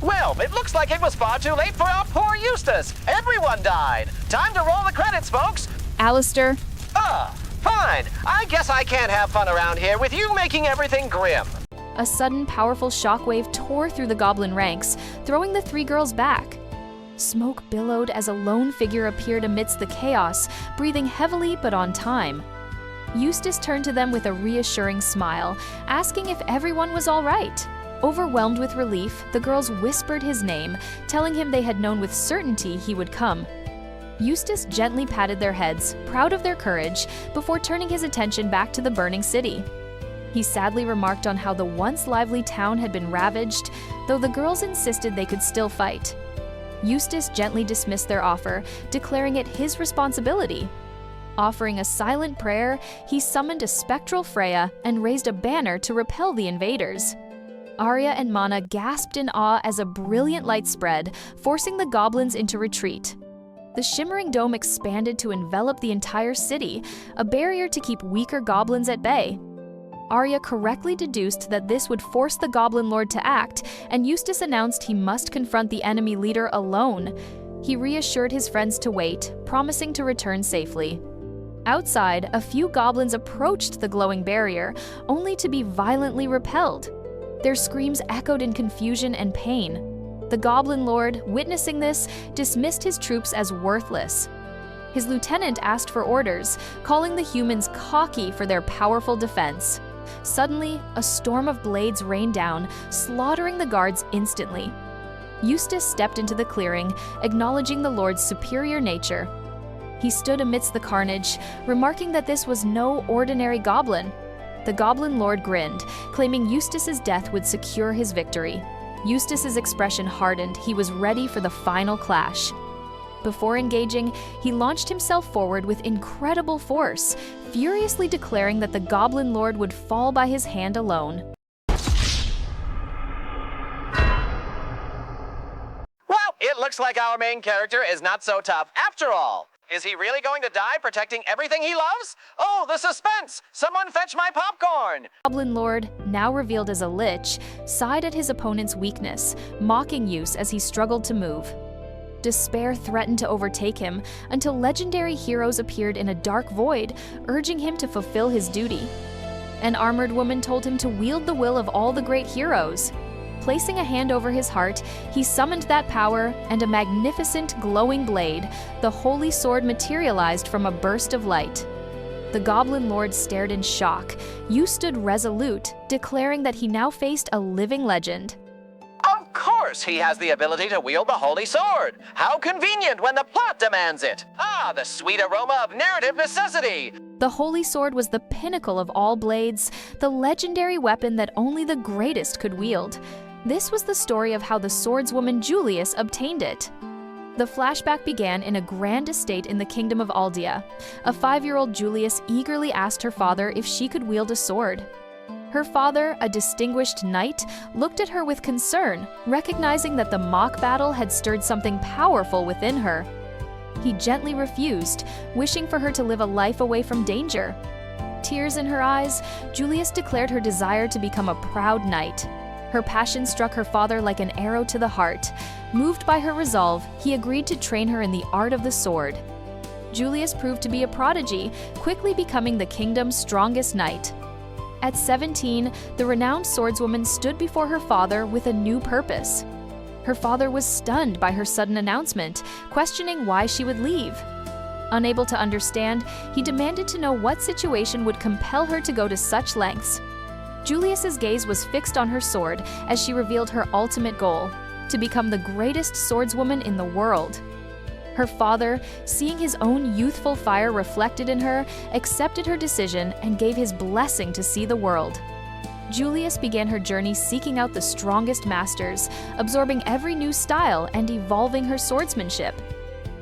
Well, it looks like it was far too late for our poor Eustace. Everyone died. Time to roll the credits, folks. Alistair, Fine. I guess I can't have fun around here with you making everything grim. a sudden powerful shockwave tore through the goblin ranks, throwing the three girls back. Smoke billowed as a lone figure appeared amidst the chaos, breathing heavily but on time. Eustace turned to them with a reassuring smile, asking if everyone was all right. Overwhelmed with relief, the girls whispered his name, telling him they had known with certainty he would come. Eustace gently patted their heads, proud of their courage, before turning his attention back to the burning city. He sadly remarked on how the once lively town had been ravaged, though the girls insisted they could still fight. Eustace gently dismissed their offer, declaring it his responsibility. Offering a silent prayer, he summoned a spectral Freya and raised a banner to repel the invaders. Arya and Mana gasped in awe as a brilliant light spread, forcing the goblins into retreat. The shimmering dome expanded to envelop the entire city, a barrier to keep weaker goblins at bay. Arya correctly deduced that this would force the Goblin Lord to act, and Eustace announced he must confront the enemy leader alone. He reassured his friends to wait, promising to return safely. Outside, a few goblins approached the glowing barrier, only to be violently repelled. Their screams echoed in confusion and pain. The Goblin Lord, witnessing this, dismissed his troops as worthless. His lieutenant asked for orders, calling the humans cocky for their powerful defense. Suddenly, a storm of blades rained down, slaughtering the guards instantly. Eustace stepped into the clearing, acknowledging the Lord's superior nature. He stood amidst the carnage, remarking that this was no ordinary goblin. The Goblin Lord grinned, claiming Eustace's death would secure his victory. Eustace's expression hardened. He was ready for the final clash. Before engaging, he launched himself forward with incredible force, furiously declaring that the Goblin Lord would fall by his hand alone. Well, it looks like our main character is not so tough after all. Is he really going to die protecting everything he loves? Oh, the suspense! Someone fetch my popcorn! Goblin Lord, now revealed as a lich, sighed at his opponent's weakness, mocking Eustace as he struggled to move. Despair threatened to overtake him until legendary heroes appeared in a dark void, urging him to fulfill his duty. An armored woman told him to wield the will of all the great heroes. Placing a hand over his heart, he summoned that power, and a magnificent glowing blade, the holy sword, materialized from a burst of light. The Goblin Lord stared in shock. Eustace stood resolute, declaring that he now faced a living legend. Of course he has the ability to wield the holy sword! How convenient when the plot demands it! Ah, the sweet aroma of narrative necessity! The holy sword was the pinnacle of all blades, the legendary weapon that only the greatest could wield. This was the story of how the swordswoman Julius obtained it. The flashback began in a grand estate in the kingdom of Aldea. A 5-year-old Julius eagerly asked her father if she could wield a sword. Her father, a distinguished knight, looked at her with concern, recognizing that the mock battle had stirred something powerful within her. He gently refused, wishing for her to live a life away from danger. Tears in her eyes, Julius declared her desire to become a proud knight. Her passion struck her father like an arrow to the heart. Moved by her resolve, he agreed to train her in the art of the sword. Julius proved to be a prodigy, quickly becoming the kingdom's strongest knight. At 17, the renowned swordswoman stood before her father with a new purpose. Her father was stunned by her sudden announcement, questioning why she would leave. Unable to understand, he demanded to know what situation would compel her to go to such lengths. Julius's gaze was fixed on her sword as she revealed her ultimate goal: to become the greatest swordswoman in the world. Her father, seeing his own youthful fire reflected in her, accepted her decision and gave his blessing to see the world. Julius began her journey seeking out the strongest masters, absorbing every new style and evolving her swordsmanship.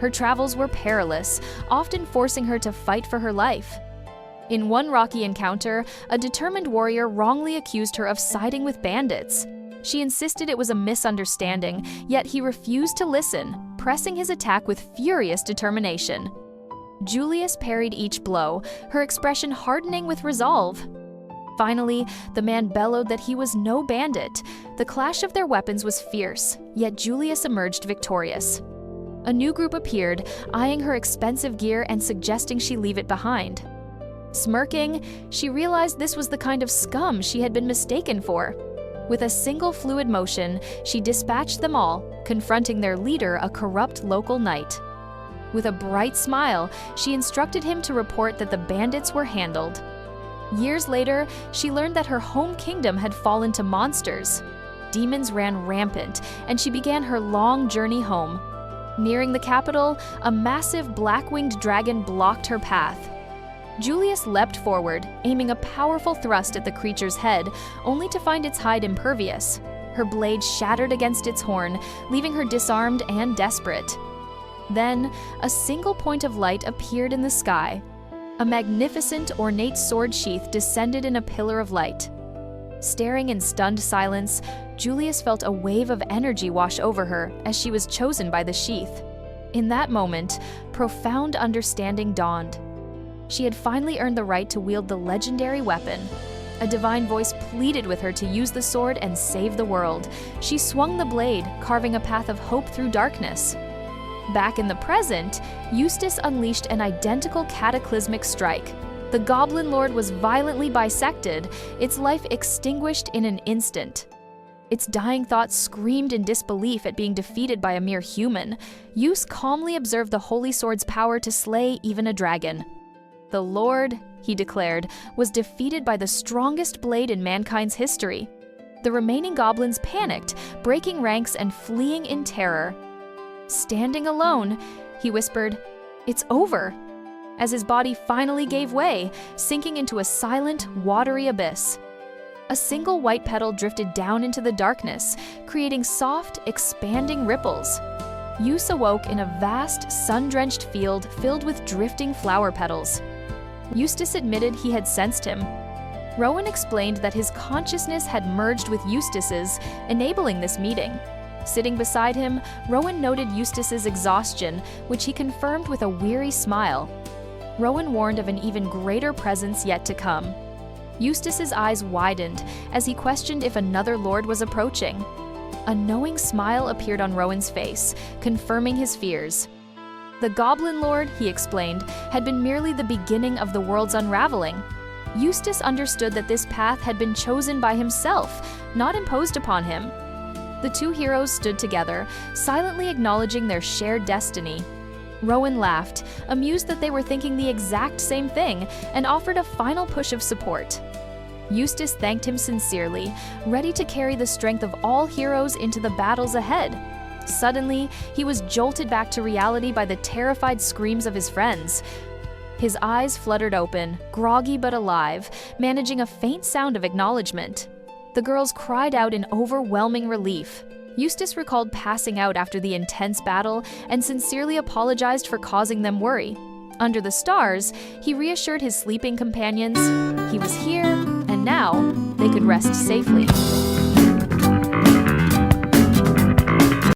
Her travels were perilous, often forcing her to fight for her life. In one rocky encounter, a determined warrior wrongly accused her of siding with bandits. She insisted it was a misunderstanding, yet he refused to listen, pressing his attack with furious determination. Julius parried each blow, her expression hardening with resolve. Finally, the man bellowed that he was no bandit. The clash of their weapons was fierce, yet Julius emerged victorious. A new group appeared, eyeing her expensive gear and suggesting she leave it behind. Smirking, she realized this was the kind of scum she had been mistaken for. With a single fluid motion, she dispatched them all, confronting their leader, a corrupt local knight. With a bright smile, she instructed him to report that the bandits were handled. Years later, she learned that her home kingdom had fallen to monsters. Demons ran rampant, and she began her long journey home. Nearing the capital, a massive black-winged dragon blocked her path. Julius leapt forward, aiming a powerful thrust at the creature's head, only to find its hide impervious. Her blade shattered against its horn, leaving her disarmed and desperate. Then, a single point of light appeared in the sky. A magnificent, ornate sword sheath descended in a pillar of light. Staring in stunned silence, Julius felt a wave of energy wash over her as she was chosen by the sheath. In that moment, profound understanding dawned. She had finally earned the right to wield the legendary weapon. A divine voice pleaded with her to use the sword and save the world. She swung the blade, carving a path of hope through darkness. Back in the present, Eustace unleashed an identical cataclysmic strike. The Goblin Lord was violently bisected, its life extinguished in an instant. Its dying thoughts screamed in disbelief at being defeated by a mere human. Eustace calmly observed the holy sword's power to slay even a dragon. The Lord, he declared, was defeated by the strongest blade in mankind's history. The remaining goblins panicked, breaking ranks and fleeing in terror. Standing alone, he whispered, "It's over," as his body finally gave way, sinking into a silent, watery abyss. A single white petal drifted down into the darkness, creating soft, expanding ripples. Eustace awoke in a vast, sun-drenched field filled with drifting flower petals. Eustace admitted he had sensed him. Rowan explained that his consciousness had merged with Eustace's, enabling this meeting. Sitting beside him, Rowan noted Eustace's exhaustion, which he confirmed with a weary smile. Rowan warned of an even greater presence yet to come. Eustace's eyes widened as he questioned if another lord was approaching. A knowing smile appeared on Rowan's face, confirming his fears. The Goblin Lord, he explained, had been merely the beginning of the world's unraveling. Eustace understood that this path had been chosen by himself, not imposed upon him. The two heroes stood together, silently acknowledging their shared destiny. Rowan laughed, amused that they were thinking the exact same thing, and offered a final push of support. Eustace thanked him sincerely, ready to carry the strength of all heroes into the battles ahead. Suddenly, he was jolted back to reality by the terrified screams of his friends. His eyes fluttered open, groggy but alive, managing a faint sound of acknowledgement. The girls cried out in overwhelming relief. Eustace recalled passing out after the intense battle and sincerely apologized for causing them worry. Under the stars, he reassured his sleeping companions he was here, and now they could rest safely.